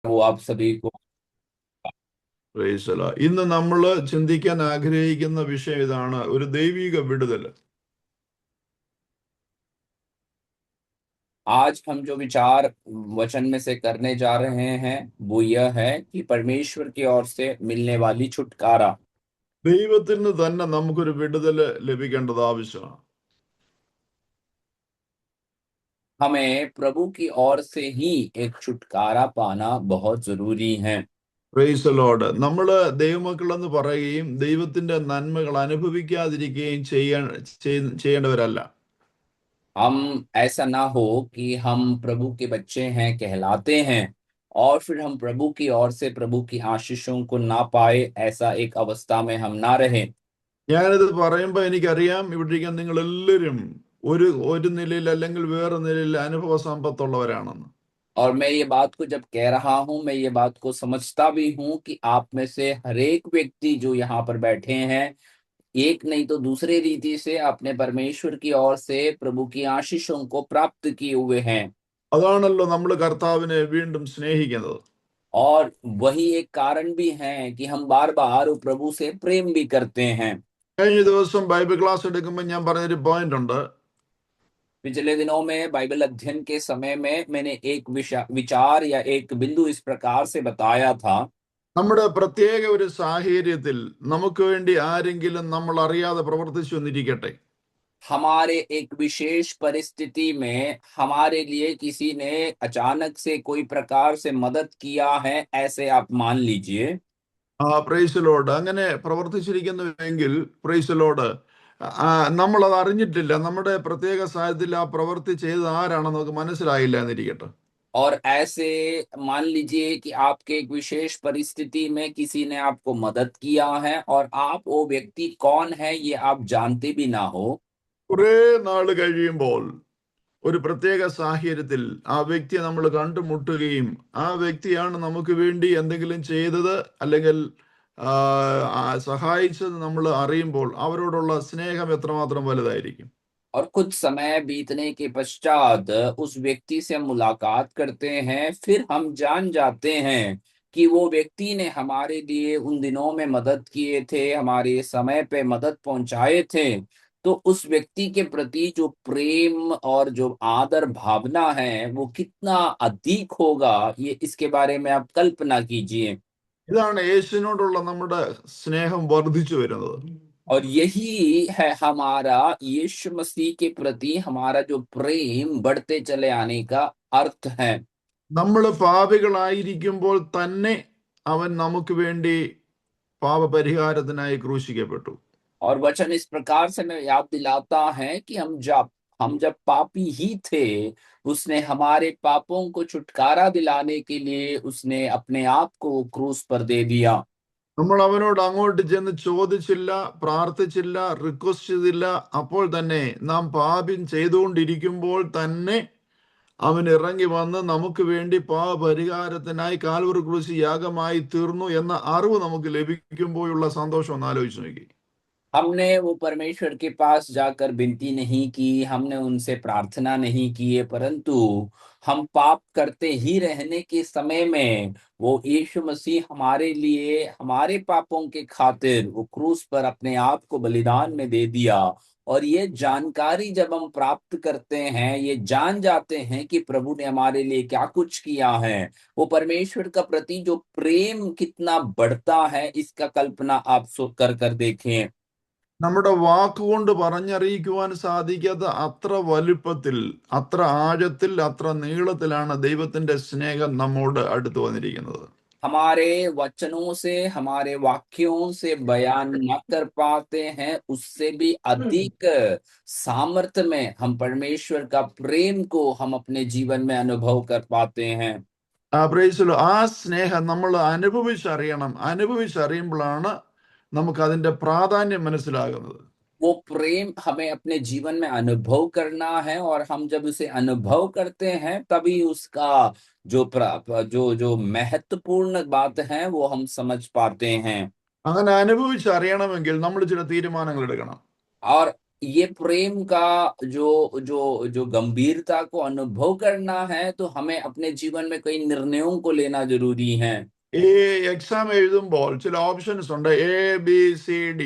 वो आप सभी को। Praise the Lord. ഇന്ന് നമ്മൾ ചിന്തിക്കാൻ ആഗ്രഹിക്കുന്ന വിഷയം ഇതാണ്, ഒരു ദൈവിക വിടുതൽ. आज हम जो विचार वचन में से करने जा रहे हैं वो यह है कि परमेश्वर की ओर से मिलने वाली छुटकारा। ദൈവത്തിന് തന്നെ നമുക്കൊരു വിടുതൽ ലഭിക്കേണ്ടത് ആവശ്യമാണ്. हमें प्रभु की ओर से ही एक छुटकारा पाना बहुत जरूरी है। Price the Lord. നമ്മൾ ദൈവമക്കളെന്ന് പറയുകയും ദൈവത്തിന്റെ നന്മകൾ അനുഭവിക്കാതിരിക്കുകയും ചെയ്യേണ്ടവരല്ല. हम ऐसा ना हो कि हम प्रभु के बच्चे हैं कहलाते हैं और फिर हम प्रभु की ओर से प्रभु की आशीषों को ना पाए, ऐसा एक अवस्था में हम ना रहें। ഞാനിത് പറയുമ്പോൾ എനിക്കറിയാം, ഇവിടെ ഇരിക്കാൻ നിങ്ങൾ എല്ലാവരും ഒരു ഒരു നിലയിൽ അല്ലെങ്കിൽ വേറെ നിലയിൽ അനുഭവ സമ്പത്തുള്ളവരാണെന്ന്. और मैं ये बात को जब कह रहा हूं, मैं ये बात को समझता भी हूं कि आप में से हर एक व्यक्ति जो यहाँ पर बैठे हैं, एक नहीं तो दूसरे रीति से अपने परमेश्वर की ओर से प्रभु की आशीषों को प्राप्त किए हुए हैं। അതാണല്ലോ നമ്മൾ കർത്താവിനെ വീണ്ടും സ്നേഹിക്കുന്നത്. और वही एक कारण भी है कि हम बार बार प्रभु से प्रेम भी करते हैं। കഴിഞ്ഞ ദിവസം ബൈബിൾ ക്ലാസ് എടുക്കുമ്പോൾ ഞാൻ പറഞ്ഞൊരു പോയിന്റ് ഉണ്ട്. पिछले दिनों में बाइबल अध्ययन के समय में मैंने एक विचार या एक बिंदु इस प्रकार से बताया था। നമ്മുടെ പ്രത്യേക ഒരു സാഹചര്യത്തിൽ നമുക്ക് വേണ്ടി ആരെങ്കിലും നമ്മൾ അറിയാതെ പ്രവർത്തിച്ചു എന്നിരിക്കട്ടെ. हमारे एक विशेष परिस्थिति में हमारे लिए किसी ने अचानक से कोई प्रकार से मदद किया है, ऐसे आप मान लीजिए। Praise Lord. അങ്ങനെ പ്രവർത്തിച്ചിരിക്കുന്നുവെങ്കിൽ പ്രൈസ് ലോർഡ്, നമ്മൾ അത് അറിഞ്ഞിട്ടില്ല. നമ്മുടെ പ്രത്യേക സാഹചര്യത്തിൽ ആ പ്രവൃത്തി ചെയ്ത് ആരാണെന്ന് നമുക്ക് മനസ്സിലായില്ല എന്നിരിക്കട്ടെ. और ऐसे मान लीजिए कि आपके एक विशेष परिस्थिति में किसी ने आपको मदद किया है और आप वो व्यक्ति कौन है ये आप जानते भी ना हो। കുറെ നാൾ കഴിയുമ്പോൾ ഒരു പ്രത്യേക സാഹചര്യത്തിൽ ആ വ്യക്തിയെ നമ്മൾ കണ്ടുമുട്ടുകയും ആ വ്യക്തിയാണ് നമുക്ക് വേണ്ടി എന്തെങ്കിലും ചെയ്തത് അല്ലെങ്കിൽ സഹായിച്ചത് നമ്മൾ അറിയുമ്പോൾ അവരോടുള്ള സ്നേഹം എത്രമാത്രം വലുതായിരിക്കും. और कुछ समय बीतने के पश्चात उस व्यक्ति से मुलाकात करते हैं, फिर हम जान जाते हैं कि वो व्यक्ति ने हमारे लिए उन दिनों में मदद किए थे, हमारे समय पे मदद पहुंचाए थे। तो उस व्यक्ति के प्रति जो प्रेम और जो आदर भावना है वो कितना अधिक होगा, ये इसके बारे में आप कल्पना कीजिए। ഇതാണ് യേശുവിനോടുള്ള നമ്മുടെ സ്നേഹം വർദ്ധിച്ചു വരുന്നത്. और यही है हमारा यीशु मसीह के प्रति हमारा जो प्रेम बढ़ते चले आने का अर्थ है। നമ്മൾ പാപികളായിരിക്കുമ്പോൾ തന്നെ അവൻ നമുക്ക് വേണ്ടി പാപപരിഹാരത്തിനായി ക്രൂശിക്കപ്പെട്ടു. और वचन इस प्रकार से मैं याद दिलाता है कि हम जब पापी ही थे, उसने हमारे पापों को छुटकारा दिलाने के लिए उसने अपने आप को क्रूस पर दे दिया। നമ്മൾ അവനോട് അങ്ങോട്ട് ചെന്ന് ചോദിച്ചില്ല, പ്രാർത്ഥിച്ചില്ല, റിക്വസ്റ്റ് ചെയ്തില്ല. അപ്പോൾ തന്നെ നാം പാപം ചെയ്തുകൊണ്ടിരിക്കുമ്പോൾ തന്നെ അവൻ ഇറങ്ങി വന്ന് നമുക്ക് വേണ്ടി പാപപരിഹാരത്തിനായി കാൽവറി ക്രൂശിൽ യാഗമായി തീർന്നു എന്ന അറിവ് നമുക്ക് ലഭിക്കുമ്പോഴുള്ള സന്തോഷം ഒന്ന് ആലോചിച്ച് നോക്കി. हमने वो परमेश्वर के पास जाकर विनती नहीं की, हमने उनसे प्रार्थना नहीं की है, परंतु हम पाप करते ही रहने के समय में वो यीशु मसीह हमारे लिए हमारे पापों के खातिर वो क्रूस पर अपने आप को बलिदान में दे दिया। और ये जानकारी जब हम प्राप्त करते हैं, ये जान जाते हैं कि प्रभु ने हमारे लिए क्या कुछ किया है, वो परमेश्वर का प्रति जो प्रेम कितना बढ़ता है, इसका कल्पना आप कर कर देखें। നമ്മുടെ വാക്കുകൊണ്ട് പറഞ്ഞറിയിക്കുവാൻ സാധിക്കാത്ത അത്ര വലുപ്പത്തിൽ, അത്ര ആഴത്തിൽ, അത്ര നീളത്തിലാണ് ദൈവത്തിന്റെ സ്നേഹം നമ്മോട് അടുത്ത് വന്നിരിക്കുന്നത്. हमारे वचनों से हमारे वाक्यों से बयान न कर पाते हैं, उससे भी अधिक सामर्थ्य में हम परमेश्वर का प्रेम को हम अपने जीवन में अनुभव कर पाते हैं। പ്രൈസിലോ, ആ സ്നേഹം നമ്മൾ അനുഭവിച്ചറിയണം. അനുഭവിച്ചറിയുമ്പോഴാണ് നമുക്ക് അതിന്റെ പ്രാധാന്യം മനസ്സിലാകുന്നത്. वो प्रेम हमें अपने जीवन में अनुभव करना है और हम जब उसे अनुभव करते हैं तभी उसका जो जो महत्वपूर्ण बात है वो हम समझ पाते हैं। അങ്ങനെ അനുഭവിച്ചറിയണമെങ്കിൽ നമ്മൾ ചില തീരുമാനങ്ങൾ എടുക്കണം. और ये प्रेम का जो जो जो गंभीरता को अनुभव करना है, तो हमें अपने जीवन में कई निर्णयों को लेना जरूरी है। ഈ എക്സാം എഴുതുമ്പോൾ ചില ഓപ്ഷൻസ് ഉണ്ട്, ABCD.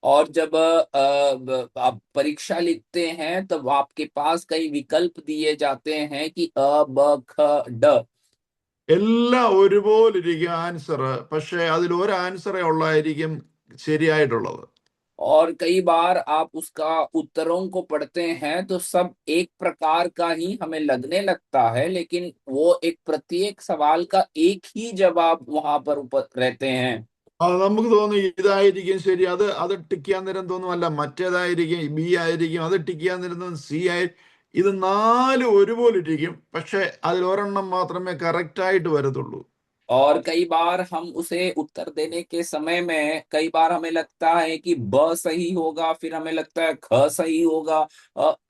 और जब आप परीक्षा लिखते हैं तब आपके पास कई विकल्प दिए जाते हैं कि अ ब ख ड। എല്ലാം ഒരുപോലെ ഇരിക്കും ആൻസർ, പക്ഷെ അതിൽ ഒരു ആൻസറേ ഉള്ളായിരിക്കും ശരിയായിട്ടുള്ളത്. और कई बार आप उसका उत्तरों को पढ़ते हैं तो सब एक प्रकार का ही हमें लगने लगता है, लेकिन वो एक प्रत्येक सवाल का एक ही जवाब वहां पर ऊपर रहते हैं। നമുക്ക് തോന്നും ഇതായിരിക്കും ശരി, അത് അത് ടിക്ക് ചെയ്യാൻ നേരം തോന്നും അല്ല മറ്റേതായിരിക്കും, ബി ആയിരിക്കും, അത് ടിക്ക് ചെയ്യാൻ നേരം തോന്നും സി ആയി. ഇത് നാല് ഒരുപോലെ ഇരിക്കും, പക്ഷെ അതിൽ ഒരെണ്ണം മാത്രമേ കറക്റ്റ് ആയിട്ട് വരത്തുള്ളൂ. और कई बार हम उसे उत्तर देने के समय में कई बार हमें लगता है कि ब सही होगा, फिर हमें लगता है ख सही होगा।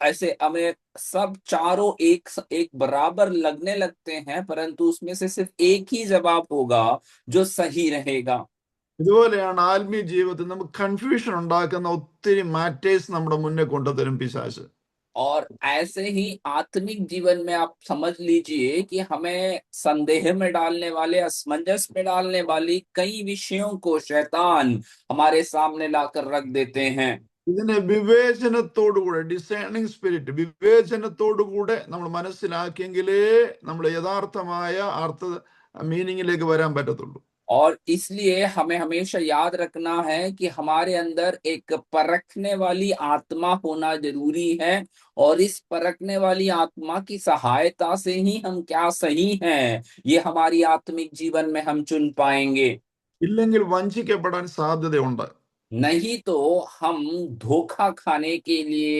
ऐसे हमें सब चारों एक बराबर लगने लगते हैं, परंतु उसमें से सिर्फ एक ही जवाब होगा जो सही रहेगा। ഇതുപോലെയാണ് ആത്മീയ ജീവിതത്തിൽ നമുക്ക് കൺഫ്യൂഷൻ ഉണ്ടാക്കുന്ന ഒത്തിരി മാറ്റേഴ്സ് നമ്മുടെ മുന്നേ കൊണ്ടുതരും പിശാച്. और ऐसे ही आत्मिक जीवन में आप समझ लीजिए कि हमें संदेह में डालने वाले, असमंजस में डालने वाली कई विषयों को शैतान हमारे सामने लाकर रख देते हैं। ഇതിനെ വിവേചനത്തോടുകൂടെ, ഡിസൈനിങ് സ്പിരിറ്റ്, വിവേചനത്തോടുകൂടെ നമ്മൾ മനസ്സിലാക്കിയെങ്കിലേ നമ്മൾ യഥാർത്ഥമായ അർത്ഥ മീനിങ്ങിലേക്ക് വരാൻ പറ്റത്തുള്ളൂ. और इसलिए हमें हमेशा याद रखना है कि हमारे अंदर एक परखने वाली आत्मा होना जरूरी है, और इस परखने वाली आत्मा की सहायता से ही हम क्या सही हैं ये हमारी आत्मिक जीवन में हम चुन पाएंगे। ഇല്ലെങ്കിൽ വഞ്ചിക്കപ്പെടാൻ സാധ്യതയുണ്ട്. नहीं तो हम धोखा खाने के लिए,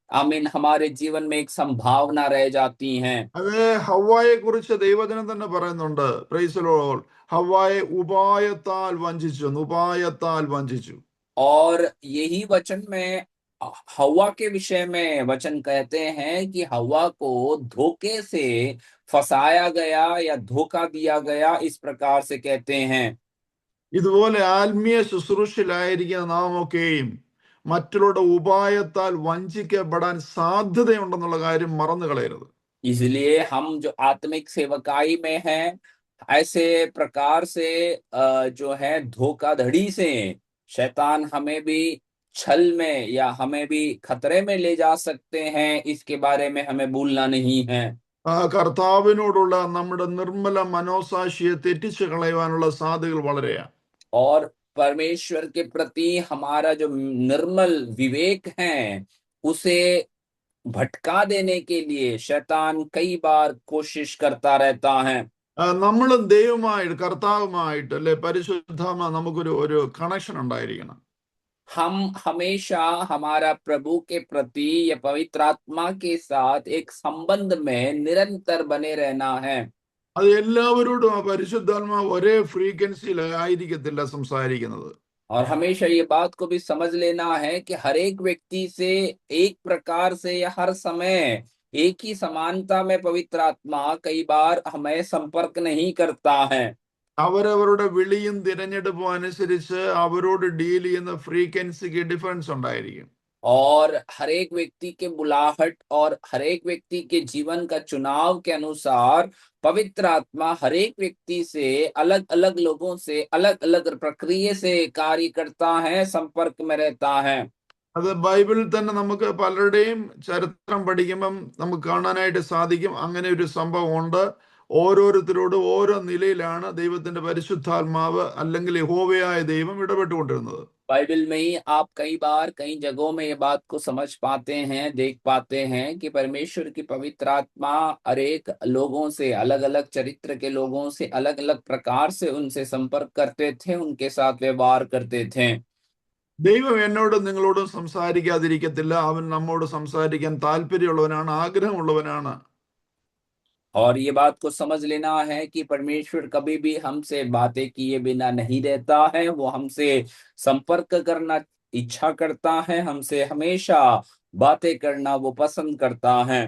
आई मीन, हमारे जीवन में एक संभावना रह जाती हैं। അത് ഹവ്വായെ കുറിച്ച് ദൈവജനം തന്നെ പറയുന്നുണ്ട്. Praise Lord. ഹവ്വായെ ഉപായത്താൽ വഞ്ചിച്ചു, ഉപായത്താൽ വഞ്ചിച്ചു. और यही वचन में हवा के विषय में वचन कहते हैं कि हवा को धोखे से फंसाया गया या धोखा दिया गया, इस प्रकार से कहते हैं। ഇതുപോലെ ആത്മീയ ശുശ്രൂഷയിലായിരിക്കുന്ന നാം ഒക്കെയും മറ്റുള്ളവരുടെ ഉപായത്താൽ വഞ്ചിക്കപ്പെടാൻ സാധ്യതയുണ്ടെന്നുള്ള കാര്യം മറന്നു കളയരുത്. इसलिए हम जो आत्मिक सेवकाई में हैं, ऐसे प्रकार से जो है धोखाधड़ी से शैतान हमें भी छल में या हमें भी खतरे में ले जा सकते हैं, इसके बारे में हमें भूलना नहीं है। കർത്താവിനോടുള്ള നമ്മുടെ നിർമ്മല മനോസാക്ഷിയെ തെറ്റിച്ചു കളയുവാനുള്ള സാധ്യതകൾ വളരെയാണ്. और परमेश्वर के प्रति हमारा जो निर्मल विवेक है उसे भटका देने के लिए शैतान कई बार कोशिश करता रहता है। നമ്മളും ദൈവമായിട്ട്, കർത്താവുമായിട്ട് അല്ലെ പരിശുദ്ധാത്മ നമുക്കൊരു ഒരു കണക്ഷൻ ഉണ്ടായിരിക്കണം. हम हमेशा हमारा प्रभु के प्रति या पवित्र आत्मा के साथ एक संबंध में निरंतर बने रहना है। അത് എല്ലാവരോടും ആ പരിശുദ്ധാത്മാവ് ഒരേ ഫ്രീക്വൻസിയിൽ ആയിരിക്കത്തില്ല സംസാരിക്കുന്നത്. और हमेशा ये बात को भी समझ लेना है कि हर एक व्यक्ति से एक प्रकार से या हर समय एक ही समानता में पवित्र आत्मा कई बार हमें संपर्क नहीं करता है। അവരവരുടെ വിളിയും തിരഞ്ഞെടുപ്പും അനുസരിച്ച് അവരോട് ഡീൽ ചെയ്യുന്ന ഫ്രീക്വൻസിക്ക് ഡിഫറൻസ് ഉണ്ടായിരിക്കും. और हर एक व्यक्ति के बुलाहट और हर एक व्यक्ति के जीवन का चुनाव के अनुसार पवित्र आत्मा हर एक व्यक्ति से, अलग अलग लोगों से अलग अलग प्रक्रिया से कार्य करता है, संपर्क में रहता है। അത് ബൈബിളിൽ തന്നെ നമുക്ക് പലരുടെയും ചരിത്രം പഠിക്കുമ്പം നമുക്ക് കാണാനായിട്ട് സാധിക്കും. അങ്ങനെ ഒരു സംഭവം ഉണ്ട്. ഓരോരുത്തരോടും ഓരോ നിലയിലാണ് ദൈവത്തിന്റെ പരിശുദ്ധാത്മാവ് അല്ലെങ്കിൽ യഹോവയായ ദൈവം ഇടപെട്ടുകൊണ്ടിരുന്നത്. बाइबल में ही आप कई बार कई जगहों में ये बात को समझ पाते हैं, देख पाते हैं कि परमेश्वर की पवित्र आत्मा हर एक लोगों से, अलग अलग चरित्र के लोगों से अलग अलग प्रकार से उनसे संपर्क करते थे, उनके साथ व्यवहार करते थे। ദൈവം എന്നോടും നിങ്ങളോടും സംസാരിക്കാതിരിക്കത്തില്ല. അവൻ നമ്മോട് സംസാരിക്കാൻ താല്പര്യമുള്ളവനാണ്, ആഗ്രഹമുള്ളവനാണ്. और ये बात को समझ लेना है कि परमेश्वर कभी भी हमसे बातें किए बिना नहीं रहता है, वो हमसे संपर्क करना इच्छा करता है, हमसे हमेशा बातें करना वो पसंद करता है।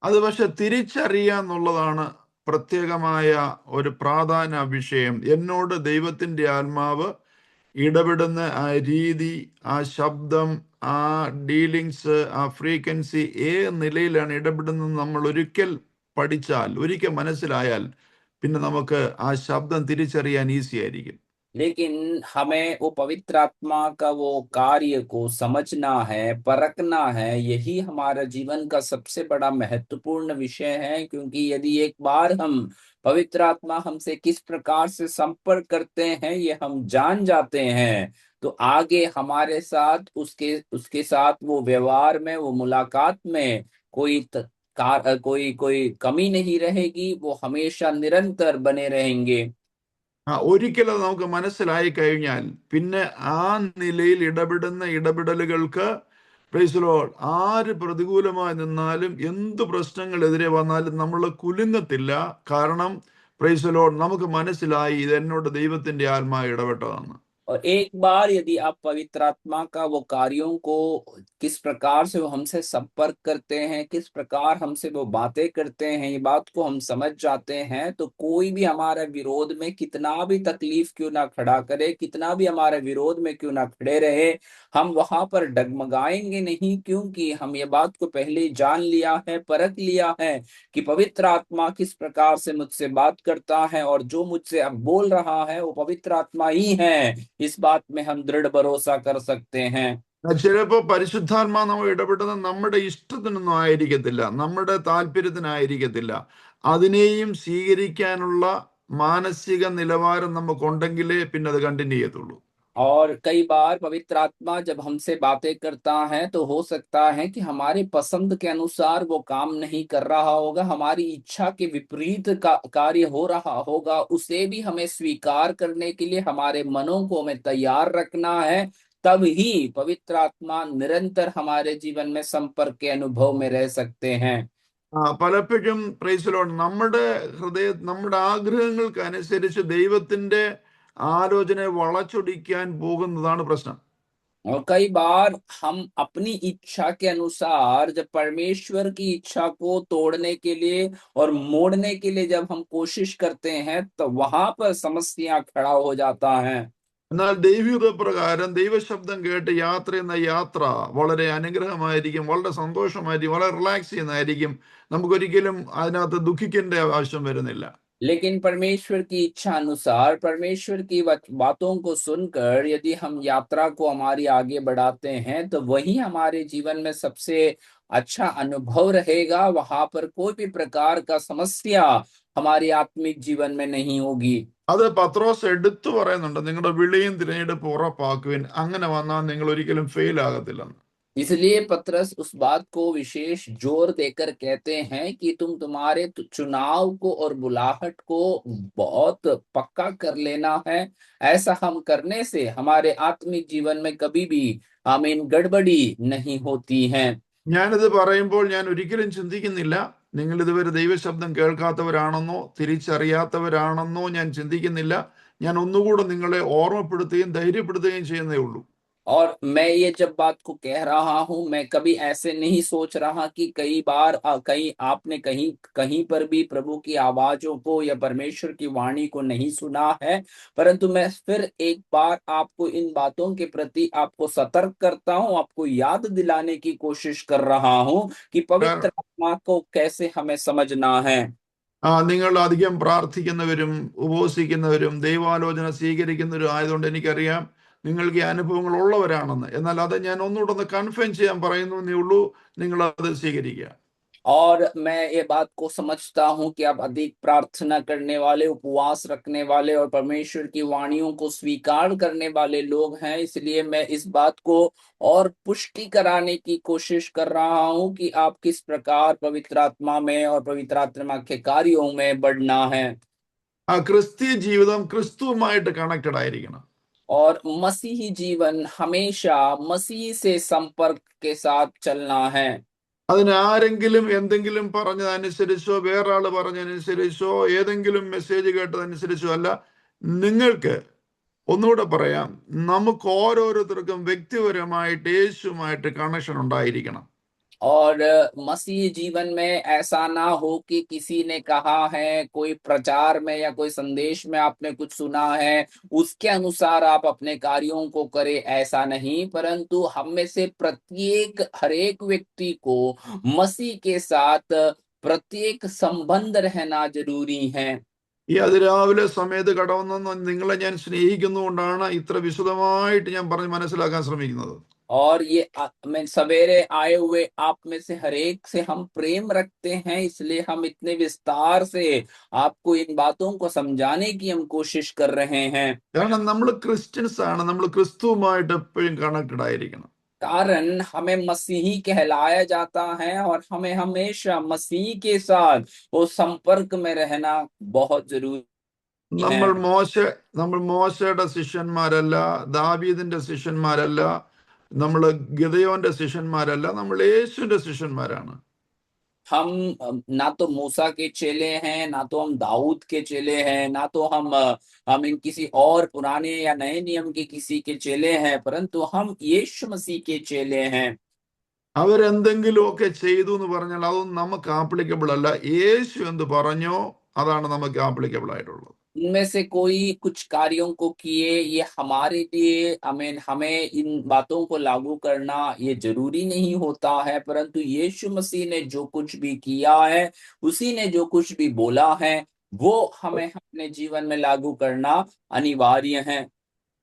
അത് പക്ഷെ തിരിച്ചറിയാന്നുള്ളതാണ് പ്രത്യേകമായ ഒരു പ്രാധാന്യ വിഷയം. എന്നോട് ദൈവത്തിന്റെ ആത്മാവ് ഇടപെടുന്ന ആ രീതി, ആ ശബ്ദം, ആ ഡീലിങ്സ്, ആ ഫ്രീക്വൻസി ഏത് നിലയിലാണ് ഇടപെടുന്നത് നമ്മൾ ഒരിക്കൽ പഠിച്ചാൽ, ഒരിക്കൽ മനസ്സിലായാൽ, പിന്നെ നമുക്ക് ആ ശബ്ദം തിരിച്ചറിയാൻ ഈസി ആയിരിക്കും. लेकिन हमें वो पवित्र आत्मा का वो कार्य को समझना है, परखना है। यही हमारा जीवन का सबसे बड़ा महत्वपूर्ण विषय है, क्योंकि यदि एक बार हम पवित्र आत्मा हमसे किस प्रकार से संपर्क करते हैं ये हम जान जाते हैं, तो आगे हमारे साथ उसके उसके साथ वो व्यवहार में, वो मुलाकात में कोई कोई कमी नहीं रहेगी। वो हमेशा निरंतर बने रहेंगे। ഒരിക്കൽ അത് നമുക്ക് മനസ്സിലായി കഴിഞ്ഞാൽ പിന്നെ ആ നിലയിൽ ഇടപെടുന്ന ഇടപെടലുകൾക്ക്, പ്രൈസ് ദി ലോർഡ്, ആര് പ്രതികൂലമായി നിന്നാലും എന്ത് പ്രശ്നങ്ങൾ എതിരെ വന്നാലും നമ്മൾ കുലുങ്ങത്തില്ല. കാരണം പ്രൈസ് ദി ലോർഡ്, നമുക്ക് മനസ്സിലായി ഇത് എന്നോട് ദൈവത്തിന്റെ ആത്മാവ് ഇടപെട്ടതാണ്. और एक बार यदि आप पवित्र आत्मा का वो कार्यों को किस प्रकार से वो हमसे संपर्क करते हैं, किस प्रकार हमसे वो बातें करते हैं, ये बात को हम समझ जाते हैं, तो कोई भी हमारे विरोध में कितना भी तकलीफ क्यों ना खड़ा करे, कितना भी हमारे विरोध में क्यों ना खड़े रहे, हम वहां पर डगमगाएंगे नहीं, क्योंकि हम ये बात को पहले ही जान लिया है, परख लिया है कि पवित्र आत्मा किस प्रकार से मुझसे बात करता है, और जो मुझसे अब बोल रहा है वो पवित्र आत्मा ही है। इस बात में हम दृढ़ भरोसा कर सकते हैं। ചിലപ്പോ പരിശുദ്ധാത്മാവ് നമ്മൾ ഇടപെടുന്നത് നമ്മുടെ ഇഷ്ടത്തിനൊന്നും ആയിരിക്കത്തില്ല, നമ്മുടെ താല്പര്യത്തിനായിരിക്കത്തില്ല. അതിനെയും സ്വീകരിക്കാനുള്ള മാനസിക നിലവാരം നമുക്കുണ്ടെങ്കിലേ പിന്നെ അത് കണ്ടിന്യൂ ചെയ്യത്തുള്ളൂ. और कई बार पवित्र आत्मा जब हमसे बातें करता है तो हो सकता है कि हमारे पसंद के अनुसार वो काम नहीं कर रहा होगा, हमारी इच्छा के विपरीत कार्य हो रहा होगा। उसे भी हमें स्वीकार करने के लिए हमारे मनों को हमें तैयार रखना है। तब ही पवित्र आत्मा निरंतर हमारे जीवन में संपर्क के अनुभव में रह सकते हैं। പലപ്പോഴും പ്രൈസ് ലോർഡ് നമ്മുടെ ആഗ്രഹങ്ങൾക്ക് അനുസരിച്ച് ദൈവത്തിന്റെ ആലോചനയെ വളച്ചൊടിക്കാൻ പോകുന്നതാണ് പ്രശ്നം. और कई बार हम अपनी इच्छा के अनुसार जब परमेश्वर की इच्छा को तोड़ने के लिए और मोड़ने के लिए जब हम कोशिश करते हैं, तो वहां पर समस्या खड़ा हो जाता है। എന്നാൽ ദൈവിക പ്രകാരം ദൈവശബ്ദം കേട്ട് യാത്ര ചെയ്യുന്ന യാത്ര വളരെ അനുഗ്രഹമായിരിക്കും, വളരെ സന്തോഷമായിരിക്കും, വളരെ റിലാക്സ് ചെയ്യുന്നതായിരിക്കും. നമുക്കൊരിക്കലും അതിനകത്ത് ദുഃഖിക്കേണ്ട ആവശ്യം വരുന്നില്ല. लेकिन परमेश्वर की इच्छा अनुसार, परमेश्वर की बातों को सुनकर यदि हम यात्रा को हमारी आगे बढ़ाते हैं, तो वही हमारे जीवन में सबसे अच्छा अनुभव रहेगा। वहां पर कोई भी प्रकार का समस्या हमारे आत्मिक जीवन में नहीं होगी। അത് പത്രോസ് എടുത്തു പറയുന്നുണ്ട്, നിങ്ങളുടെ വിളിയും തിരഞ്ഞെടുപ്പ് ഉറപ്പാക്കുവിൻ, അങ്ങനെ വന്നാൽ നിങ്ങൾ ഒരിക്കലും ഫെയിൽ ആകത്തില്ലെന്ന്. इसलिए पतरस उस बात को विशेष जोर देकर कहते हैं कि तुम तुम्हारे चुनाव को और बुलाहट को बहुत पक्का कर लेना है। ऐसा हम करने से हमारे आत्मिक जीवन में कभी भी आमीन गड़बड़ी नहीं होती है। ഞാനിത് പറയുമ്പോൾ ഞാൻ ഒരിക്കലും ചിന്തിക്കുന്നില്ല നിങ്ങൾ ഇതുവരെ ദൈവശബ്ദം കേൾക്കാത്തവരാണെന്നോ തിരിച്ചറിയാത്തവരാണെന്നോ ഞാൻ ചിന്തിക്കുന്നില്ല. ഞാൻ ഒന്നുകൂടെ നിങ്ങളെ ഓർമ്മപ്പെടുത്തുകയും ധൈര്യപ്പെടുത്തുകയും ചെയ്യുന്നേ ഉള്ളൂ. और मैं ये जब बात को कह रहा हूं, मैं कभी ऐसे नहीं सोच रहा कि कई बार कहीं आपने कहीं कहीं पर भी प्रभु की आवाजों को या परमेश्वर की वाणी को नहीं सुना है, परंतु मैं फिर एक बार आपको इन बातों के प्रति आपको सतर्क करता हूं, आपको याद दिलाने की कोशिश कर रहा हूं कि पवित्र കാരണം आत्मा को कैसे हमें समझना है। നിങ്ങൾ അധികം പ്രാർത്ഥിക്കുന്നവരും ഉപവസിക്കുന്നവരും ദൈവാലോചന സ്വീകരിക്കുന്നവരും ആയതുകൊണ്ട് എനിക്കറിയാം നിങ്ങൾക്ക് ഈ അനുഭവങ്ങൾ ഉള്ളവരാണെന്ന്. എന്നാൽ അത് ഞാൻ ഒന്നുകൂടെ ഒന്ന് കൺഫേം ചെയ്യാൻ പറയുന്നു എന്നേ ഉള്ളൂ. നിങ്ങൾ അത് സ്വീകരിക്കുക. और मैं ये बात को समझता हूं कि आप अधिक प्रार्थना करने वाले, उपवास रखने वाले और परमेश्वर की वाणियों को स्वीकार करने वाले लोग हैं। इसलिए मैं इस बात को और पुष्टि कराने की कोशिश कर रहा हूं कि आप किस प्रकार पवित्र आत्मा में और पवित्र आत्मा के कार्यों में बढ़ना है। ആ ക്രിസ്തീയ ജീവിതം ക്രിസ്തുവുമായിട്ട് കണക്റ്റഡ് ആയിരിക്കണം. और मसीही जीवन हमेशा मसीह से संपर्क के साथ चलना है। അതിന് ആരെങ്കിലും എന്തെങ്കിലും പറഞ്ഞതനുസരിച്ചോ വേറൊരാൾ പറഞ്ഞതനുസരിച്ചോ ഏതെങ്കിലും മെസ്സേജ് കേട്ടതനുസരിച്ചോ അല്ല. നിങ്ങൾക്ക് ഒന്നുകൂടെ പറയാം, നമുക്ക് ഓരോരുത്തർക്കും വ്യക്തിപരമായിട്ട് യേശുവുമായിട്ട് കണക്ഷൻ ഉണ്ടായിരിക്കണം. और मसीह जीवन में ऐसा ना हो कि किसी ने कहा है, कोई प्रचार में या कोई संदेश में आपने कुछ सुना है, उसके अनुसार आप अपने कार्यों को करें, ऐसा नहीं। परंतु हम में से प्रत्येक हर एक व्यक्ति को मसीह के साथ प्रत्येक संबंध रहना जरूरी है। ഈ അതിരാവിലെ സമയത്ത് കടവന്ന നിങ്ങളെ ഞാൻ സ്നേഹിക്കുന്നതുകൊണ്ടാണ് ഇത്ര വിശദമായിട്ട് ഞാൻ പറഞ്ഞ് മനസ്സിലാക്കാൻ ശ്രമിക്കുന്നത്. और ये मैं सवेरे आए हुए आप में से हर एक से हम प्रेम रखते हैं, इसलिए हम इतने विस्तार से आपको इन बातों को समझाने की हम कोशिश कर रहे हैं। കാരണം നമ്മൾ ക്രിസ്ത്യൻസ് ആണ്, നമ്മൾ ക്രിസ്തുവുമായിട്ട് എപ്പോഴും കണക്റ്റഡ് ആയിരിക്കണം. कारण हमें मसीही कहलाया जाता है और हमें हमेशा मसीह के साथ वो संपर्क में रहना बहुत जरूरी है। നമ്മൾ നമ്മൾ മോശയുടെ ശിഷ്യന്മാരല്ല, ദാവീദിന്റെ ശിഷ്യന്മാരല്ല, നമ്മൾ ഗിദയോന്റെ ശിഷ്യന്മാരല്ല, നമ്മൾ യേശുവിന്റെ ശിഷ്യന്മാരാണ്. हम ना तो मूसा के चेले हैं, ना तो हम दाऊद के चेले हैं, ना तो हम इन किसी और पुराने या नए नियम के किसी के चेले हैं, परंतु हम यीशु मसीह के चेले हैं। അവരെന്തെങ്കിലുമൊക്കെ ചെയ്തു എന്ന് പറഞ്ഞാൽ അതൊന്നും നമുക്ക് ആപ്ലിക്കബിൾ അല്ല. യേശു എന്ത് പറഞ്ഞോ അതാണ് നമുക്ക് ആപ്ലിക്കബിൾ ആയിട്ടുള്ളത്. इनमें से कोई कुछ कार्यों को किए, ये हमारे लिए हमें इन बातों को लागू करना ये जरूरी नहीं होता है, परंतु यीशु मसीह ने जो कुछ भी किया है, उसी ने जो कुछ भी बोला है, वो हमें अपने जीवन में लागू करना अनिवार्य है।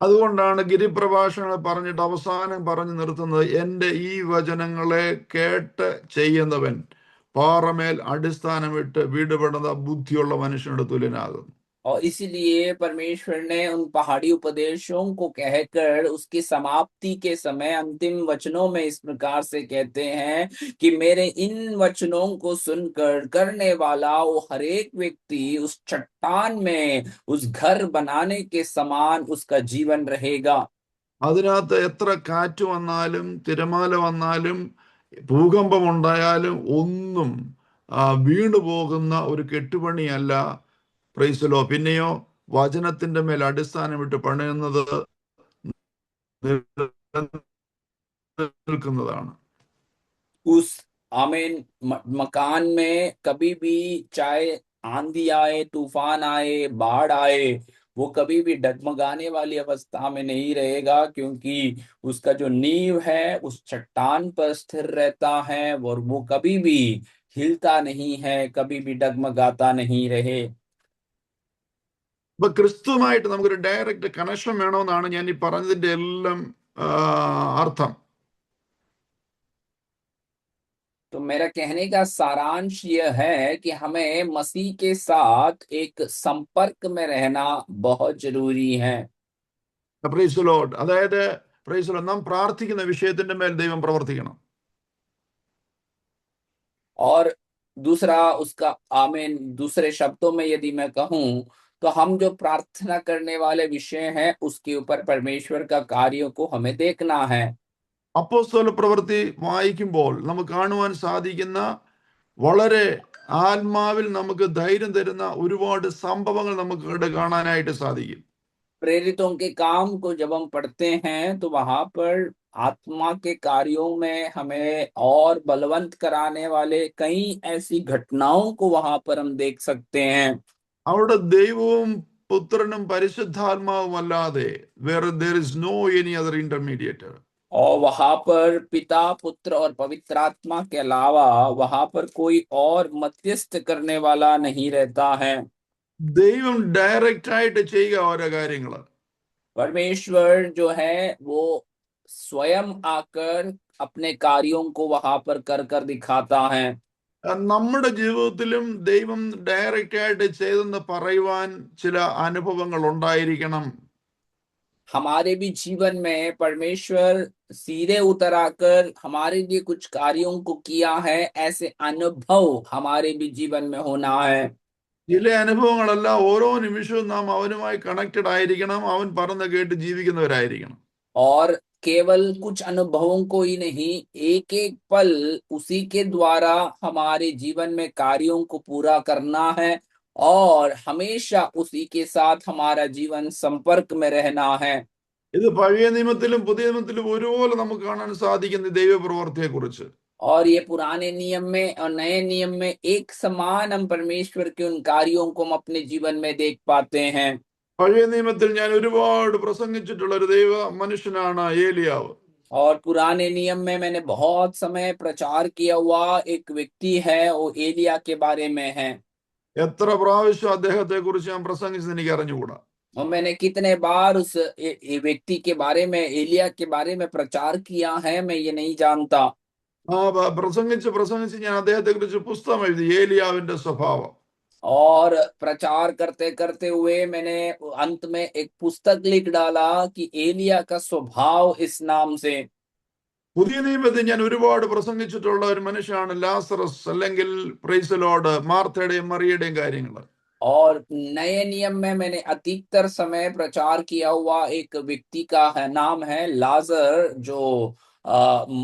അതുകൊണ്ടാണ് ഗിരിപ്രഭാഷണങ്ങൾ പറഞ്ഞിട്ട് അവസാനം പറഞ്ഞു നിർത്തുന്നത്, എന്റെ ഈ വചനങ്ങളെ കേട്ട് ചെയ്യുന്നവൻ പാറമേൽ അടിസ്ഥാനമിട്ട് വീടുപെടുന്ന ബുദ്ധിയുള്ള മനുഷ്യനോട് തുല്യനാകും. और इसीलिए परमेश्वर ने उन पहाड़ी उपदेशों को कहकर उसकी समाप्ति के समय अंतिम वचनों में इस प्रकार से कहते हैं कि मेरे इन वचनों को सुनकर करने वाला वो हर एक व्यक्ति उस चट्टान में उस घर बनाने के समान उसका जीवन रहेगा। അതിനകത്ത് എത്ര കാറ്റ് വന്നാലും തിരമാല വന്നാലും ഭൂകമ്പം ഉണ്ടായാലും ഒന്നും വീണു പോകുന്ന ഒരു കെട്ടുപണിയല്ല പ്രൈസലോ. പിന്നെയോ വചനത്തിന്റെ മേൽ അടിസ്ഥാനമിട്ട് പണിയുന്നത് നിൽക്കുന്നതാണ്. उस आमीन मकान में कभी भी चाहे आंधी आए, तूफान आए, बाढ़ आए, वो कभी भी डगमगाने वाली अवस्था में नहीं रहेगा, क्योंकि उसका जो नींव है उस चट्टान पर स्थिर रहता है और वो कभी भी हिलता नहीं है, कभी भी डगमगाता नहीं रहे। ഇപ്പൊ ക്രിസ്തുവുമായിട്ട് നമുക്കൊരു ഡയറക്റ്റ് കണക്ഷൻ വേണമെന്നാണ് ഞാൻ ഈ പറഞ്ഞതിന്റെ എല്ലാം അർത്ഥം. तो मेरा कहने का सारांश यह है कि हमें मसीह के साथ एक संपर्क में रहना बहुत जरूरी है। Praise Lord. അതായത് പ്രൈസ് ലോർഡ്, നാം പ്രാർത്ഥിക്കുന്ന വിഷയത്തിന്റെ മേൽ ദൈവം പ്രവർത്തിക്കണം. और दूसरा उसका आमीन, दूसरे शब्दों में यदि मैं कहूं तो हम जो प्रार्थना करने वाले विषय हैं उसके ऊपर परमेश्वर का कार्यों को हमें देखना है। അപ്പോസ്തല പ്രവൃത്തി വായിക്കുമ്പോൾ നമുക്ക് കാണുവാൻ സാധിക്കുന്ന വളരെ ആത്മാവിൽ നമുക്ക് ധൈര്യം തരുന്ന ഒരുപാട് സംഭവങ്ങൾ നമുക്ക് ഇവിടെ കാണാനായിട്ട് സാധിക്കും. प्रेरितों के काम को जब हम पढ़ते हैं तो वहां पर आत्मा के कार्यों में हमें और बलवंत कराने वाले कई ऐसी घटनाओं को वहां पर हम देख सकते हैं। അവിടെ ദൈവവും പുത്രനും പരിശുദ്ധാത്മാവും അല്ലാതെ വേറെ there is no any other intermediator. और वहां पर पिता, पुत्र और पवित्र आत्मा के अलावा वहां पर कोई और मध्यस्थ करने वाला नहीं रहता है। ദൈവം ഡയറക്റ്റ് ആയിട്ട് ചെയ്യുക ഓരോ കാര്യങ്ങൾ. परमेश्वर जो है वो स्वयं आकर अपने कार्यों को वहां पर कर कर दिखाता है। നമ്മുടെ ജീവിതത്തിലും ദൈവം ഡയറക്റ്റ് ആയിട്ട് ചെയ്തെന്ന് പറയുവാൻ ചില അനുഭവങ്ങൾ ഉണ്ടായിരിക്കണം. हमारे भी जीवन में परमेश्वर सीधे उतर आकर हमारे लिए कुछ कार्यों को किया है, ऐसे अनुभव हमारे भी जीवन में होना है। ചില അനുഭവങ്ങളല്ല, ഓരോ നിമിഷവും നാം അവനുമായി കണക്റ്റഡ് ആയിരിക്കണം, അവൻ പറഞ്ഞ കേട്ട് ജീവിക്കുന്നവരായിരിക്കണം. और केवल कुछ अनुभवों को ही नहीं, एक एक पल उसी के द्वारा हमारे जीवन में कार्यों को पूरा करना है और हमेशा उसी के साथ हमारा जीवन संपर्क में रहना है। ഇത് പഴയ നിയമത്തിലും പുതിയ നിയമത്തിലും ഒരുപോലെ നമുക്ക് കാണാൻ സാധിക്കുന്ന ദൈവപ്രവർത്തിയെ കുറിച്ച്. और ये पुराने नियम में और नए नियम में एक समान हम परमेश्वर के उन कार्यों को हम अपने जीवन में देख पाते हैं। പഴയ നിയമത്തിൽ ഞാൻ ഒരുപാട് പ്രസംഗിച്ചിട്ടുള്ള ഒരു ദൈവ മനുഷ്യനാണ് ഏലിയാവ്. और पुराने नियम में मैंने बहुत समय प्रचार किया हुआ एक व्यक्ति है, वो एलिया के बारे में है। എത്ര പ്രാവശ്യം അദ്ദേഹത്തെ കുറിച്ച് ഞാൻ പ്രസംഗിച്ചത് എനിക്ക് അറിഞ്ഞുകൂടാ. और मैंने कितने बार उस व्यक्ति के बारे में, एलिया के बारे में प्रचार किया है, मैं ये नहीं जानता। പ്രസംഗിച്ച് പ്രസംഗിച്ച് ഞാൻ അദ്ദേഹത്തെ കുറിച്ച് പുസ്തകം എഴുതി, ഏലിയാവിന്റെ സ്വഭാവം. और प्रचार करते करते हुए मैंने अंत में एक पुस्तक लिख डाला कि एलिया का स्वभाव इस नाम से। പുതിയ നിയമത്തിൽ ഞാൻ ഒരുപാട് പ്രസംഗിച്ചിട്ടുള്ള ഒരു മനുഷ്യനാണ് ലാസറസ്, അല്ലെങ്കിൽ പ്രൈസ് ലോർഡ് മാർത്തയുടെയും മറിയയുടെയും കാര്യങ്ങൾ. और नए नियम में मैंने अधिकतर समय प्रचार किया हुआ एक व्यक्ति का है, नाम है लाजर, जो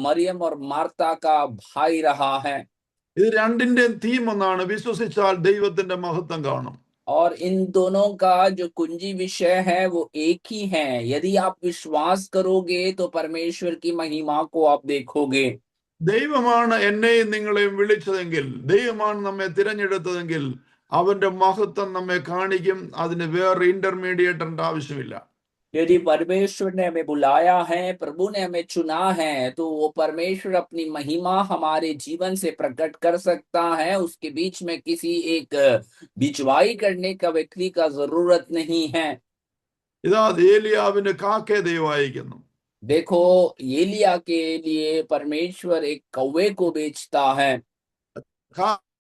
मरियम और मार्ता का भाई रहा है। ഇത് രണ്ടിന്റെയും തീം ഒന്നാണ്, വിശ്വസിച്ചാൽ ദൈവത്തിന്റെ മഹത്വം കാണും. और इन दोनों का जो कुंजी विषय है वो एक ही है, यदि आप विश्वास करोगे तो परमेश्वर की महिमा को आप देखोगे। ദൈവമാണ് എന്നെയും നിങ്ങളെയും വിളിച്ചതെങ്കിൽ, ദൈവമാണ് നമ്മെ തിരഞ്ഞെടുത്തതെങ്കിൽ അവന്റെ മഹത്വം നമ്മെ കാണിക്കും. അതിന് വേറെ ഇന്റർമീഡിയേറ്ററിന്റെ ആവശ്യമില്ല. यदि परमेश्वर ने हमें बुलाया है, प्रभु ने हमें चुना है, तो वो परमेश्वर अपनी महिमा हमारे जीवन से प्रकट कर सकता है। उसके बीच में किसी एक बिचवाई करने का व्यक्ति का जरूरत नहीं है। ഇതാ ഏലിയാവിന് കാക്കയെ ദൈവം അയക്കുന്നു. देखो, एलिया के लिए परमेश्वर एक कौवे को बेचता है। കാക്കയുടെ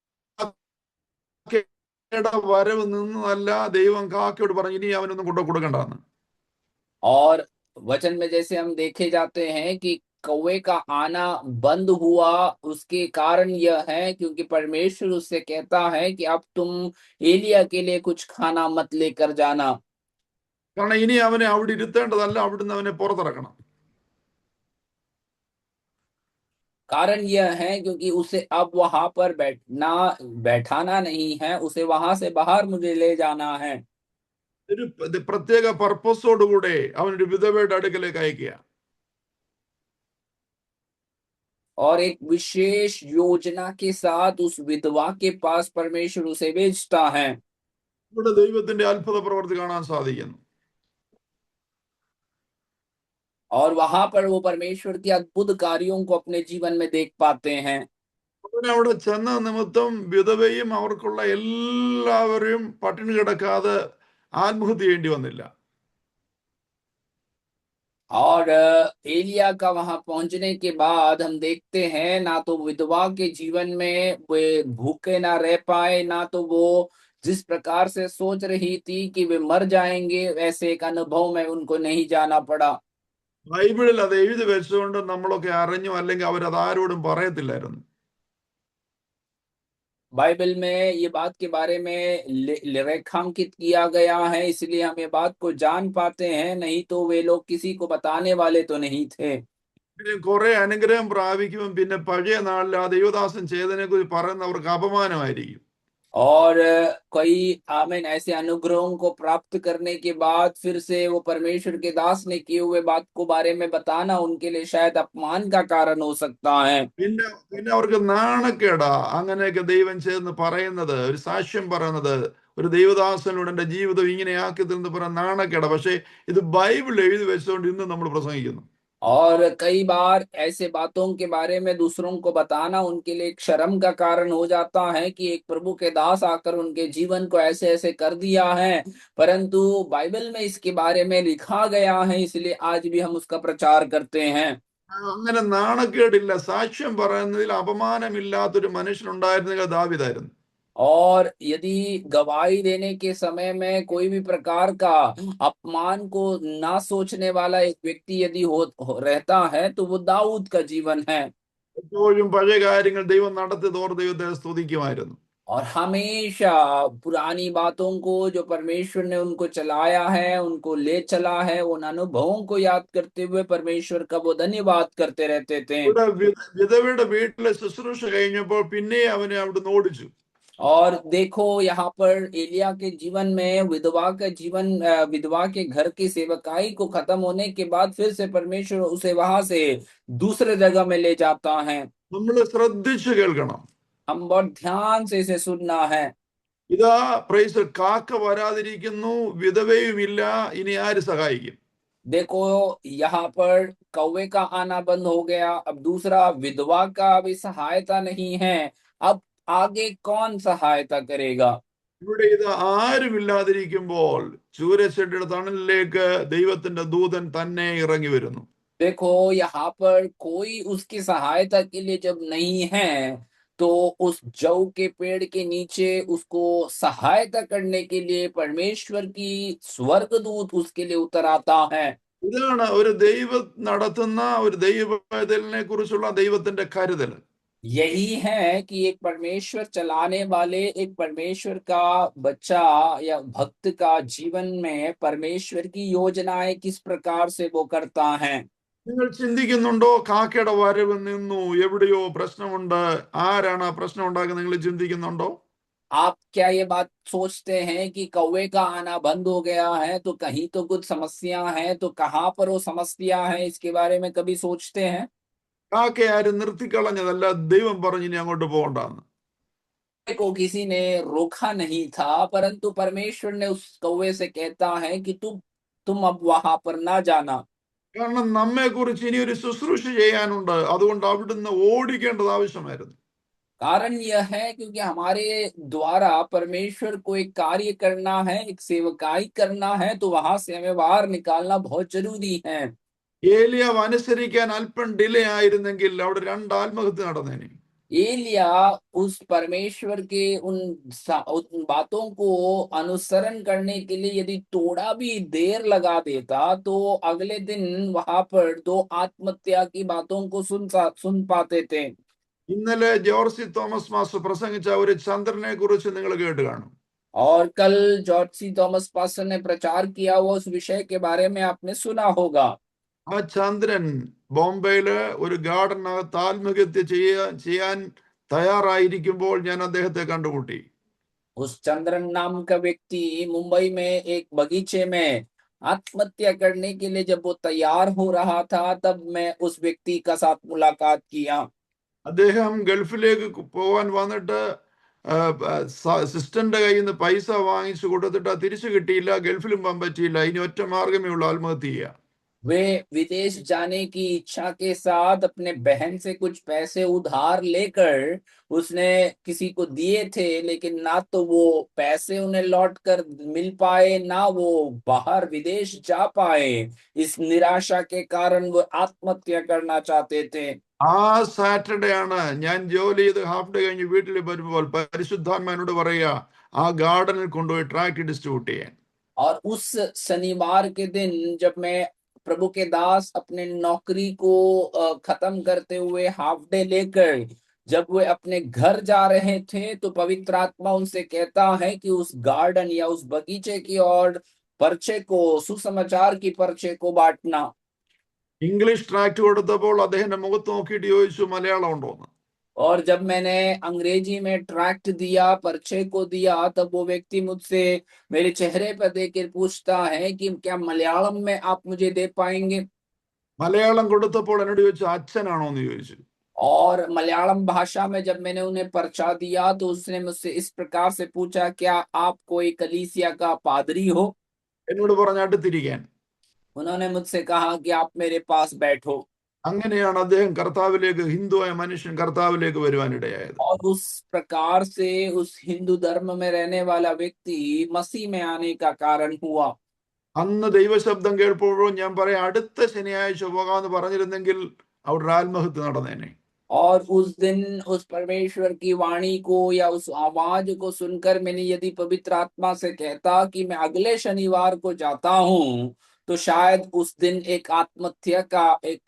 വരവ് നിന്നതല്ല, ദൈവം കാക്കയോട് പറഞ്ഞു ഇനി അവനൊന്നും കൊടുക്കണ്ടെന്ന്. और वचन में जैसे हम देखे जाते हैं कि कौवे का आना बंद हुआ, उसके कारण यह है क्योंकि परमेश्वर उससे कहता है कि अब तुम एलिया के लिए कुछ खाना मत लेकर जाना। കാരണം ഇനി അവനെ അവിടെ ഇരുത്തേണ്ടതല്ല, അവിടുന്ന് അവനെ പുറത്തിറക്കണം. कारण यह है क्योंकि उसे अब वहां पर बैठाना नहीं है, उसे वहां से बाहर मुझे ले जाना है। ഒരു പ്രത്യേക പർപ്പസോടുകൂടെ അവനൊരു വിധവയുടെ അടുക്കലേക്ക് അയക്കുക. और एक विशेष योजना के साथ उस विधवा के पास परमेश्वर उसे भेजता है। ഇവിടെ ദൈവത്തിന്റെ അത്ഭുത പ്രവൃത്തി കാണാൻ സാധിക്കുന്നു. और वहां पर वो परमेश्वर के अद्भुत कार्यों को अपने जीवन में देख पाते हैं। അവൻ അവിടെ ചെന്ന നിമിത്തം വിധവയും അവർക്കുള്ള എല്ലാവരും പട്ടിണി കിടക്കാതെ ആത്മഹത്യ ചെയ്യേണ്ടി वന്നില്ല. और एलिया का वहां पहुंचने के बाद हम देखते हैं, ना तो विधवा के जीवन में वे भूखे ना रह पाए, ना तो वो जिस प्रकार से सोच रही थी कि वे मर जाएंगे, वैसे एक अनुभव में उनको नहीं जाना पड़ा। ബൈബിളിൽ അത് എഴുതി വെച്ചുകൊണ്ട് നമ്മളൊക്കെ അറിഞ്ഞു, അല്ലെങ്കിൽ അവരത് ആരോടും പറയത്തില്ലായിരുന്നു. बाइबल में ये बात के बारे में रेखांकित किया गया है, इसलिए हम ये बात को जान पाते हैं, नहीं तो वे लोग किसी को बताने वाले तो नहीं थे। കുറെ അനുഗ്രഹം പ്രാപിക്കുമ്പോൾ പിന്നെ പഴയ നാളിൽ ആ ദൈവദാസൻ ചെയ്തതിനെ കുറിച്ച് പറയുന്നവർക്ക് അപമാനമായിരിക്കും. और कई आमीन ऐसे अनुग्रहों को प्राप्त करने के बाद फिर से वो परमेश्वर के दास ने किए हुए बात को बारे में बताना उनके लिए शायद अपमान का कारण हो सकता है। പിന്നെ പിന്നെ അവർക്ക് നാണക്കേടാ അങ്ങനെയൊക്കെ ദൈവം ചെയ്തെന്ന് പറയുന്നത്, ഒരു സാക്ഷ്യം പറയുന്നത്, ഒരു ദൈവദാസനോട് എന്റെ ജീവിതം ഇങ്ങനെ ആക്കി തീർന്ന് പറയാൻ നാണക്കേടാ. പക്ഷെ ഇത് ബൈബിൾ എഴുതി വെച്ചുകൊണ്ട് ഇന്ന് നമ്മൾ പ്രസംഗിക്കുന്നു. और कई बार ऐसे बातों के बारे में दूसरों को बताना उनके लिए एक शर्म का कारण हो जाता है कि एक प्रभु के दास आकर उनके जीवन को ऐसे ऐसे कर दिया है, परंतु बाइबल में इसके बारे में लिखा गया है, इसलिए आज भी हम उसका प्रचार करते हैं। അങ്ങനെ നാണക്കേടില്ല, സാക്ഷ്യം പറയുന്നതിൽ അപമാനമില്ലാത്തൊരു മനുഷ്യനുണ്ടായിരുന്നെങ്കിൽ അത് ദാവീദായിരുന്നു. और यदि गवाही देने के समय में कोई भी प्रकार का अपमान को ना सोचने वाला एक व्यक्ति यदि रहता है, तो वो दाऊद का जीवन है। എപ്പോഴും പഴയ കാര്യങ്ങൾ ദൈവം നടത്തി തോർ ദൈവത്തെ സ്തുതിക്കുമായിരുന്നു. और हमेशा पुरानी बातों को जो परमेश्वर ने उनको चलाया है, उनको ले चला है, उन अनुभवों को याद करते हुए परमेश्वर का वो धन्यवाद करते रहते थे। ഇവിടെ വിധവയുടെ വീട്ടിലെ ശുശ്രൂഷ കഴിഞ്ഞപ്പോൾ പിന്നെ അവനെ അവിടുന്ന് ഓടിച്ചു. और देखो, यहाँ पर एलिया के जीवन में विधवा का जीवन, विधवा के घर की सेवकाई को खत्म होने के बाद फिर से परमेश्वर उसे वहां से दूसरे जगह में ले जाता है। നമ്മൾ ശ്രദ്ധിച്ചു കേൾക്കണം. हम बहुत ध्यान से इसे सुनना है। ഇതാ പ്രൈസ്, കാക്ക വരാതിരിക്കുന്നു, വിധവയുമില്ല, ഇനി ആര് സഹായിക്കും? देखो, यहाँ पर कौवे का आना बंद हो गया। अब दूसरा, विधवा का भी सहायता नहीं है। अब आगे कौन सहायता करेगा? ഇവിടെ ഇത് ആരുമില്ലാതിരിക്കുമ്പോൾ ചൂരച്ചെടിയുടെ തണലിലേക്ക് ദൈവത്തിന്റെ ദൂതൻ തന്നെ ഇറങ്ങി വരുന്നു. देखो, यहाँ पर कोई उसकी सहायता के लिए जब नहीं है, तो उस जौ के पेड़ के नीचे उसको सहायता करने के लिए परमेश्वर की स्वर्गदूत उसके लिए उतर आता है। ഇതാണ് ഒരു ദൈവം നടത്തുന്ന ഒരു ദൈവത്തിനെ കുറിച്ചുള്ള ദൈവത്തിന്റെ കരുതൽ. यही है कि एक परमेश्वर चलाने वाले, एक परमेश्वर का बच्चा या भक्त का जीवन में परमेश्वर की योजनाएं किस प्रकार से वो करता है। നിങ്ങൾ ചിന്തിക്കുന്നുണ്ടോ, കാക്കയുടെ വരവ് നിന്നു, എവിടെയോ പ്രശ്നമുണ്ട്, ആരാണ് ആ പ്രശ്നം ഉണ്ടാക്കുന്നത്, നിങ്ങൾ ചിന്തിക്കുന്നുണ്ടോ? आप क्या ये बात सोचते हैं कि कौवे का आना बंद हो गया है, तो कहीं तो कुछ समस्या है, तो कहाँ पर वो समस्या है, इसके बारे में कभी सोचते हैं? കാക്ക ആരും നിർത്തിക്കളഞ്ഞതല്ല, ദൈവം പറഞ്ഞു ഇനി അങ്ങോട്ട് പോകണ്ടെന്ന്. को किसी ने रोका नहीं था, परंतु परमेश्वर ने उस कौवे से कहता है कि तुम अब वहां पर ना जाना। കാരണം നമ്മെ കുറിച്ച് ഇനി ഒരു ശുശ്രൂഷ ചെയ്യാനുണ്ട്, അതുകൊണ്ട് അവിടുന്ന് ഓടിക്കേണ്ടത് ആവശ്യമായിരുന്നു. कारण यह है क्योंकि हमारे द्वारा परमेश्वर को एक कार्य करना है, एक सेवकाई करना है, तो वहां से हमें बाहर निकालना बहुत जरूरी है। ഏലിയാവ് അനുസരിക്കാൻ അല്പം ഡിലേ ആയിരുന്നെങ്കിൽ അവിടെ രണ്ട് ആത്മഹത്യ നടന്നേനെ. एलिया उस परमेश्वर के उन बातों को अनुसरण करने के लिए यदि थोड़ा भी देर लगा देता, तो अगले दिन वहां पर दो आत्महत्या की बातों को सुन पाते थे। ഇന്നലെ ജോർസി തോമസ് മാസ്റ്റർ പ്രസംഗിച്ച ഒരു ചന്ദ്രനെ കുറിച്ച് നിങ്ങൾ കേട്ട് കാണും. और कल जॉर्ज सी थॉमस पास्टर ने प्रचार किया हुआ उस विषय के बारे में आपने सुना होगा। ആ ചന്ദ്രൻ ബോംബെയില് ഒരു ഗാർഡനകത്ത് ആത്മഹത്യ ചെയ്യാൻ തയ്യാറായിരിക്കുമ്പോൾ ഞാൻ അദ്ദേഹത്തെ കണ്ടുമുട്ടി. उस चंद्रन नाम का व्यक्ति मुंबई में एक बगीचे में आत्महत्या करने के लिए जब वो तैयार हो रहा था, तब मैं उस व्यक्ति का साथ मुलाकात किया। അദ്ദേഹം ഗൾഫിലേക്ക് പോകാൻ വന്നിട്ട് സിസ്റ്ററിന്റെ കയ്യിൽ നിന്ന് പൈസ വാങ്ങിച്ചു കൊടുത്തിട്ട് തിരിച്ചു കിട്ടിയില്ല, ഗൾഫിലും പോകാൻ പറ്റിയില്ല, ഇനി ഒറ്റ മാർഗമേ ഉള്ളൂ, ആത്മഹത്യ ചെയ്യുക. वे विदेश जाने की इच्छा के साथ अपने बहन से कुछ पैसे उधार लेकर उसने किसी को दिए थे, लेकिन ना तो वो पैसे उन्हें लौट कर मिल पाए, ना वो बाहर विदेश जा पाए। इस निराशा के कारण वो आत्महत्या करना चाहते थे। ആ സാറ്റർഡേ ആണ് ഞാൻ ജോലി ചെയ്ത് ഹാഫ് ഡേ കഴിഞ്ഞ് വീട്ടിൽ വരുമ്പോൾ പരിശുദ്ധാത്മാനോട് പറയുക, ആ ഗാർഡനിൽ കൊണ്ടുപോയി ട്രാക്ട് ഡിസ്ട്രിബ്യൂട്ട് ചെയ്യാൻ. और उस शनिवार के दिन जब मैं प्रभु के दास अपने नौकरी को खत्म करते हुए हाफ डे लेकर जब वे अपने घर जा रहे थे, तो पवित्र आत्मा उनसे कहता है कि उस गार्डन या उस बगीचे की ओर पर्चे को, सुसमाचार की पर्चे को बांटना। ഇംഗ്ലീഷ് ട്രാക്ട് കൊടുത്തപ്പോൾ അദ്ദേഹത്തിന്റെ മുഖത്ത് നോക്കിയിട്ട് ചോദിച്ചു, മലയാളം ഉണ്ടോന്ന്. और जब मैंने अंग्रेजी में ट्रैक्ट दिया, पर्चे को दिया, तब वो व्यक्ति मुझसे मेरे चेहरे पर देखकर पूछता है कि क्या मलयालम में आप मुझे दे पाएंगे। മലയാളം കൊടുത്തപ്പോൾ എന്നോട് ചോദിച്ചു, അച്ഛനാണോ എന്ന് ചോദിച്ചു. और मलयालम भाषा में जब मैंने उन्हें पर्चा दिया, तो उसने मुझसे इस प्रकार से पूछा, क्या आप कोई कलीसिया का पादरी हो? എന്നോട് പറഞ്ഞ അടുത്തിരിക്കാൻ. उन्होंने मुझसे कहा कि आप मेरे पास बैठो। അങ്ങനെയാണ് അദ്ദേഹം കർത്താവിലേക്ക്, ഹിന്ദുവായ മനുഷ്യൻ കർത്താവിലേക്ക് വരുവാനിടയായത്. और उस प्रकार से उस हिंदू धर्म में रहने वाला व्यक्ति मसीह में आने का कारण हुआ। അന്ന് ദൈവശബ്ദം കേൾപ്പോഴും ഞാൻ പറയാം, അടുത്ത ശനിയാഴ്ച പോകാമെന്ന് പറഞ്ഞിരുന്നെങ്കിൽ അവിടെ ഒരു ആത്മഹത്യ നടന്നേനെ. और उस दिन उस परमेश्वर की वाणी को या उस आवाज को सुनकर मैंने यदि पवित्र आत्मा से कहता कि मैं अगले शनिवार को जाता हूं, तो शायद उस दिन एक आत्महत्या का एक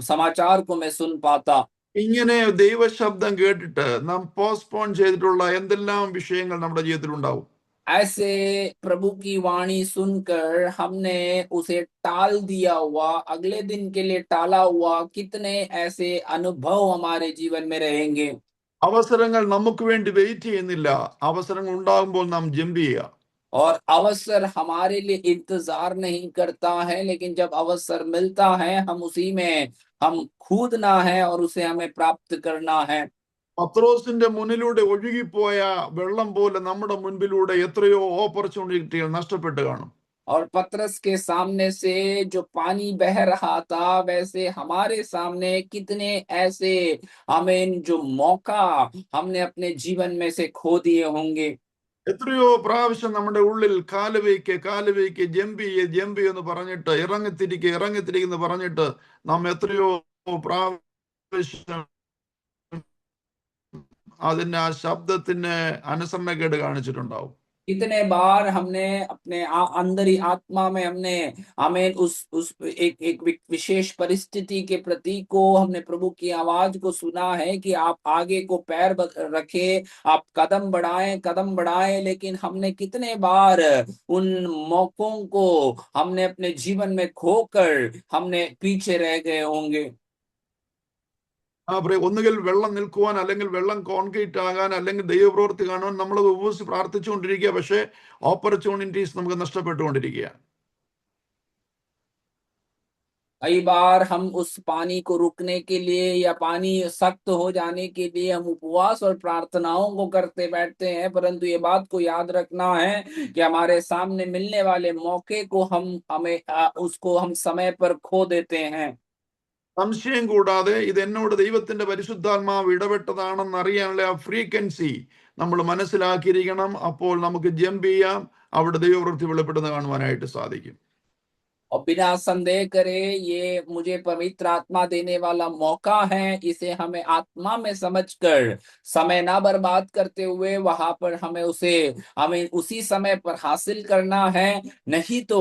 समाचार को मैं सुन पाता। ഇങ്ങനെ ദൈവശബ്ദം കേട്ടിട്ട് നാം പോസ്റ്റ്പോൺ ചെയ്തിട്ടുള്ള എന്തെല്ലാം വിഷയങ്ങൾ നമ്മുടെ ജീവിതത്തിൽ ഉണ്ടാവും. ऐसे प्रभु की वाणी सुनकर हमने उसे टाल दिया हुआ, अगले दिन के लिए टाला हुआ कितने ऐसे अनुभव हमारे जीवन में रहेंगे। അവസരങ്ങൾ നമുക്ക് വേണ്ടി വെയിറ്റ് ചെയ്യുന്നില്ല, അവസരങ്ങൾ ഉണ്ടാകുമ്പോൾ നാം ജമ്പ് ചെയ്യുക. और अवसर हमारे लिए इंतजार नहीं करता है, लेकिन जब अवसर मिलता है हम उसी में हम कूदना है और उसे हमें प्राप्त करना है। പത്രോസിന്റെ മുന്നിലൂടെ ഒഴുകിപ്പോയ വെള്ളം പോലെ നമ്മുടെ മുൻപിലൂടെ എത്രയോ ഓപ്പർച്യൂണിറ്റികൾ നഷ്ടപ്പെട്ട് കാണും. और पतरस के सामने से जो पानी बह रहा था, वैसे हमारे सामने कितने ऐसे आमीन जो मौका हमने अपने जीवन में से खो दिए होंगे। എത്രയോ പ്രാവശ്യം നമ്മുടെ ഉള്ളിൽ കാല് വയ്ക്ക് ജമ്പ് എന്ന് പറഞ്ഞിട്ട് ഇറങ്ങിത്തിരിക്ക് എന്ന് പറഞ്ഞിട്ട് നാം എത്രയോ പ്രാവശ്യം അതിന് ആ ശബ്ദത്തിന് അനുസരണക്കേട് കാണിച്ചിട്ടുണ്ടാവും. कितने बार हमने अपने अंदर ही आत्मा में हमने हमें उस एक विशेष परिस्थिति के प्रतीक को हमने प्रभु की आवाज को सुना है कि आप आगे को पैर रखे, आप कदम बढ़ाएं, लेकिन हमने कितने बार उन मौकों को हमने अपने जीवन में खोकर हमने पीछे रह गए होंगे। ഒന്നുകിൽ വെള്ളം നിൽക്കുവാൻ, അല്ലെങ്കിൽ വെള്ളം കോൺക്രീറ്റ് ആകാൻ, അല്ലെങ്കിൽ ദൈവപ്രവൃത്തി കാണുവാൻ നമ്മൾ ഉപവസിച്ച് പ്രാർത്ഥിച്ചുകൊണ്ടിരിക്കുക. പക്ഷേ ഓപ്പർച്യൂണിറ്റീസ് നമുക്ക് നഷ്ടപ്പെട്ടുകൊണ്ടിരിക്കുക. कई बार हम उस पानी को रुकने के लिए या पानी सख्त हो जाने के लिए हम उपवास और प्रार्थनाओं को करते बैठते हैं, परंतु ये बात को याद रखना है कि हमारे सामने मिलने वाले मौके को उसको हम समय पर खो देते हैं। സംശയം കൂടാതെ ഇത് എന്നോട് ദൈവത്തിന്റെ പരിശുദ്ധാത്മാവ് ഇടപെട്ടതാണെന്ന് അറിയാനുള്ള ആ ഫ്രീക്വൻസി നമ്മൾ മനസ്സിലാക്കിയിരിക്കണം. അപ്പോൾ നമുക്ക് ജമ്പ് ചെയ്യാം, അവിടെ ദൈവവൃത്തി വെളിപ്പെടുന്ന കാണുവാനായിട്ട് സാധിക്കും. और बिना संदेह करे ये मुझे पवित्र आत्मा देने वाला मौका है, इसे हमें आत्मा में समझकर समय ना बर्बाद करते हुए वहां पर हमें उसी समय पर हासिल करना है। नहीं तो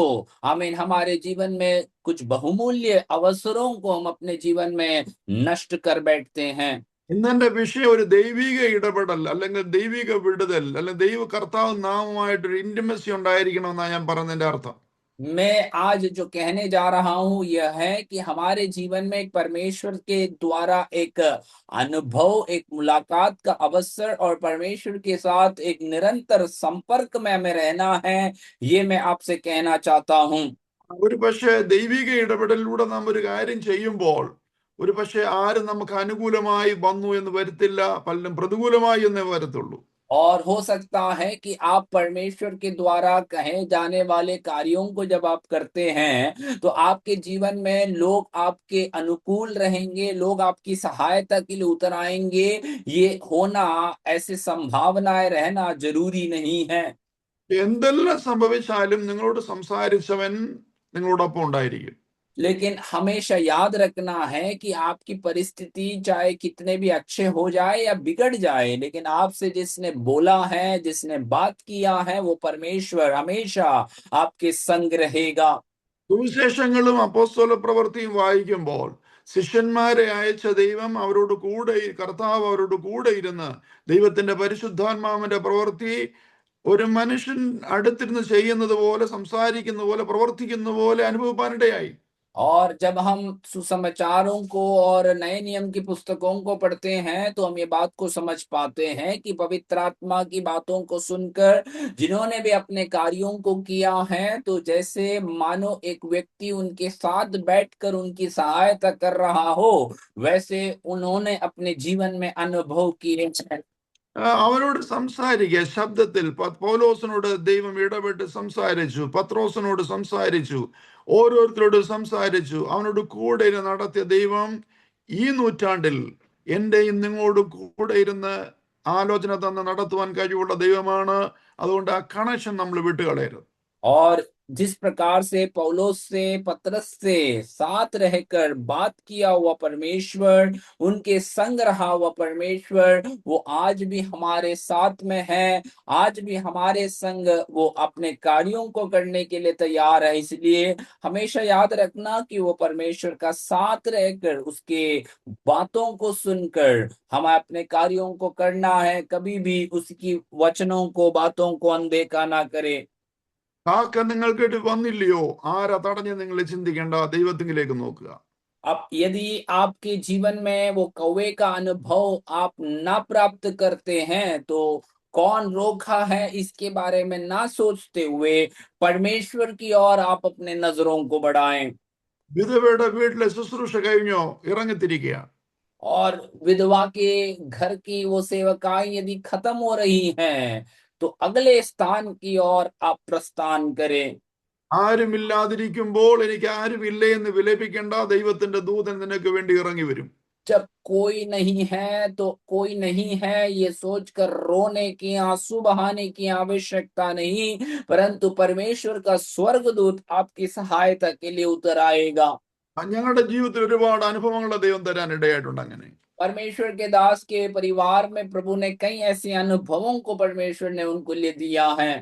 हमारे जीवन में कुछ बहुमूल्य अवसरों को हम अपने जीवन में नष्ट कर बैठते हैं। ഇന്നെന്റെ വിഷയം ഒരു ദൈവിക ഇടപെടൽ, അല്ലെങ്കിൽ ദൈവിക വിടുതൽ, അല്ലെങ്കിൽ ദൈവ കർത്താവ് നാമുമായിട്ടൊരു ഇന്റിമസി ഉണ്ടായിരിക്കണമെന്നാണ് ഞാൻ പറഞ്ഞതിന്റെ അർത്ഥം. मैं आज जो कहने जा रहा हूं यह है कि हमारे जीवन में एक परमेश्वर के द्वारा एक अनुभव, एक मुलाकात का अवसर और परमेश्वर के साथ एक निरंतर संपर्क में हमें रहना है, ये मैं आपसे कहना चाहता हूं। ഒരു പക്ഷേ ദൈവിക ഇടപെടലിലൂടെ നാം ഒരു കാര്യം ചെയ്യുമ്പോൾ ഒരു പക്ഷേ ആരും നമുക്ക് അനുകൂലമായി വന്നു എന്ന് വരത്തില്ല, പലരും പ്രതികൂലമായി എന്നേ വരത്തുള്ളൂ. और हो सकता है कि आप परमेश्वर के द्वारा कहे जाने वाले कार्यों को जब आप करते हैं तो आपके जीवन में लोग आपके अनुकूल रहेंगे, लोग आपकी सहायता के लिए उतर आएंगे। ये होना, ऐसे संभावनाएं रहना जरूरी नहीं है। എന്തെല്ലാം സംഭവിച്ചാലും നിങ്ങളോട് സംസാരിച്ചവൻ നിങ്ങളോടൊപ്പം ഉണ്ടായിരിക്കും. लेकिन हमेशा याद रखना है कि आपकी परिस्थिति चाहे कितने भी अच्छे हो जाए या बिगड़ जाए, लेकिन आपसे जिसने बोला है, जिसने बात किया है, वो परमेश्वर हमेशा आपके संग रहेगा। സുവിശേഷങ്ങളും അപ്പോസ്തല പ്രവൃത്തിയും വായിക്കുമ്പോൾ ശിഷ്യന്മാരെ അയച്ച ദൈവം അവരോട് കൂടെ, കർത്താവ് അവരോട് കൂടെ ഇരുന്ന് ദൈവത്തിന്റെ പരിശുദ്ധാത്മാവിന്റെ പ്രവൃത്തി ഒരു മനുഷ്യൻ അടുത്തിരുന്ന് ചെയ്യുന്നത് പോലെ, സംസാരിക്കുന്ന പോലെ, പ്രവർത്തിക്കുന്ന പോലെ അനുഭവപ്പാനിടയായി. और जब हम सुसमाचारों को और नए नियम की पुस्तकों को पढ़ते हैं तो हम ये बात को समझ पाते हैं कि पवित्र आत्मा की बातों को सुनकर जिन्होंने भी अपने कार्यों को किया है, तो जैसे मानो एक व्यक्ति उनके साथ बैठकर उनकी सहायता कर रहा हो, वैसे उन्होंने अपने जीवन में अनुभव किए हैं। അവരോട് സംസാരിക്കുക ശബ്ദത്തിൽ. പൗലോസിനോട് ദൈവം ഇടപെട്ട് സംസാരിച്ചു, പത്രോസിനോട് സംസാരിച്ചു, ഓരോരുത്തരോട് സംസാരിച്ചു. അവനോട് കൂടെ ഇരുന്ന് നടത്തിയ ദൈവം ഈ നൂറ്റാണ്ടിൽ എന്റെയും നിങ്ങളോട് കൂടെ ഇരുന്ന് ആലോചന തന്ന് നടത്തുവാൻ കഴിവുള്ള ദൈവമാണ്. അതുകൊണ്ട് ആ കണക്ഷൻ നമ്മൾ വിട്ടുകളയരുത്. और जिस प्रकार से पौलोस से, पतरस से साथ रहकर बात किया हुआ परमेश्वर, उनके संग रहा हुआ परमेश्वर, वो आज भी हमारे साथ में है। आज भी हमारे संग वो अपने कार्यों को करने के लिए तैयार है। इसलिए हमेशा याद रखना कि वो परमेश्वर का साथ रहकर उसके बातों को सुनकर हमें अपने कार्यों को करना है। कभी भी उसकी वचनों को, बातों को अनदेखा ना करें। കാക്ക നിങ്ങൾക്ക് വന്നില്ലയോ, ആരാ തടഞ്ഞ് നിങ്ങൾ ചിന്തിക്കേണ്ട, ദൈവത്തിങ്കിലേക്ക് നോക്കുക. अब यदि आपके जीवन में वो कौवे का अनुभव आप ना प्राप्त करते हैं तो कौन रोका है, इसके बारे में ना सोचते हुए परमेश्वर की ओर आप अपने नजरों को बढ़ाएं। വിധവയുടെ വീട്ടിലെ ശുശ്രൂഷ കഴിഞ്ഞോ ഇറങ്ങിത്തിരിക്കുക. और विधवा के घर की वो सेवकाएं यदि खत्म हो रही हैं, तो अगले स्थान की ओर आप प्रस्थान करें। ആരുമില്ലാതിരിക്കുമ്പോൾ എനിക്ക് ആരുമില്ലേ എന്ന് വിലപിക്കേണ്ട, ദൈവത്തിന്റെ ദൂതൻ നിനക്ക് വേണ്ടി ഇറങ്ങി വരും. जब कोई नहीं है तो कोई नहीं है ये सोचकर रोने की, आंसू बहाने की आवश्यकता नहीं, परंतु परमेश्वर का स्वर्गदूत आपकी सहायता के लिए उतर आएगा। ഞങ്ങളുടെ ജീവിതത്തിൽ ഒരുപാട് അനുഭവങ്ങളുടെ ദൈവം തരാൻ ഇടയായിട്ടുണ്ട് അങ്ങനെ. परमेश्वर के दास के परिवार में प्रभु ने कई ऐसे अनुभवों को परमेश्वर ने उनको लिए दिया है।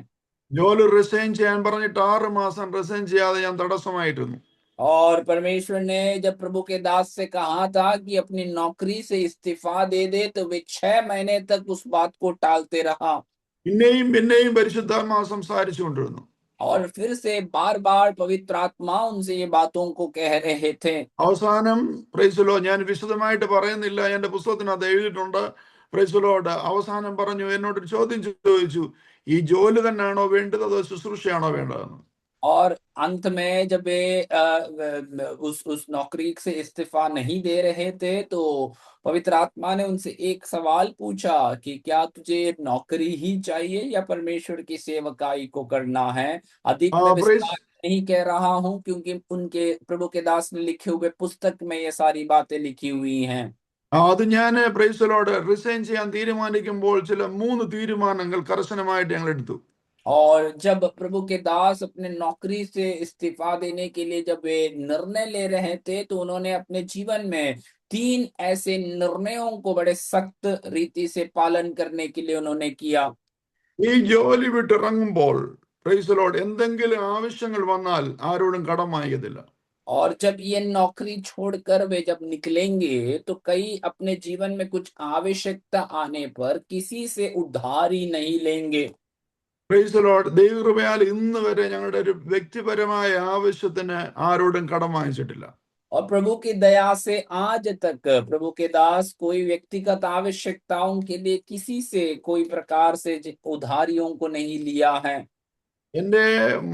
ജോലി റിസൈൻ ചെയ്യാൻ പറഞ്ഞിട്ട് 6 മാസം റിസൈൻ ചെയ്യാതെ ഞാൻ തടസ്സമായിരുന്നു. और परमेश्वर ने जब प्रभु के दास से कहा था कि अपनी नौकरी से इस्तीफा दे दे, तो वे 6 महीने तक उस बात को टालते रहा। പിന്നെയും പിന്നെയും പരിശുദ്ധാത്മാവ് സംസാരിച്ചുകൊണ്ടിരുന്നു. और फिर से बार बार पवित्र आत्मा उनसे ये बातों को कह रहे थे। അവസാനം പ്രൈസ് ലോർഡ്, ഞാൻ വിശദമായിട്ട് പറയുന്നില്ല, എന്റെ പുസ്തകത്തിനകത്ത് എഴുതിയിട്ടുണ്ട്. പ്രൈസ് ലോർഡ് അവസാനം പറഞ്ഞു, എന്നോടൊരു ചോദ്യം ചോദിച്ചു, ഈ ജോലി തന്നെയാണോ വേണ്ടത് അതോ ശുശ്രൂഷയാണോ വേണ്ടതെന്ന്. और अंत में जब वे उस नौकरी से इस्तीफा नहीं दे रहे थे, तो पवित्र आत्मा ने उनसे एक सवाल पूछा कि क्या तुझे नौकरी ही चाहिए या परमेश्वर की सेवकाई को करना है। अधिक मैं പ്രൈസ് विस्तार नहीं कह रहा हूं, क्योंकि उनके प्रभु के दास ने लिखे हुए पुस्तक में ये सारी बातें लिखी हुई हैं। അത് ഞാൻ പ്രൈസ് ലോർഡ് റിസൈൻ ചെയ്യാൻ തീരുമാനിക്കുമ്പോൾ ചില 3 തീരുമാനങ്ങൾ കർശനമായിട്ട് ഞങ്ങൾ എടുത്തു. और जब प्रभु के दास अपने नौकरी से इस्तीफा देने के लिए जब वे निर्णय ले रहे थे, तो उन्होंने अपने जीवन में 3 ऐसे निर्णयों को बड़े सख्त रीति से पालन करने के लिए उन्होंने किया। ഈ ജോലി വിട്ടിറങ്ങുമ്പോൾ പ്രൈസ് ലോർഡ് എന്തെങ്കിലും ആവശ്യങ്ങൾ വന്നാൽ ആരോടും കടം വാങ്ങിയതില്ല. और जब ये नौकरी छोड़कर वे जब निकलेंगे, तो कई अपने जीवन में कुछ आवश्यकता आने पर किसी से उधारी नहीं लेंगे। പ്രൈസ് ലോർഡ്, ദൈവകൃപയാൽ ഇന്ന് വരെ ഞങ്ങളുടെ ഒരു വ്യക്തിപരമായ ആവശ്യത്തിന് ആരോടും കടം വാങ്ങിച്ചിട്ടില്ല. और प्रभु की दया से आज तक प्रभु के दास कोई व्यक्तिगत आवश्यकताओं के लिए किसी से कोई प्रकार से उधारियों को नहीं लिया है। എന്റെ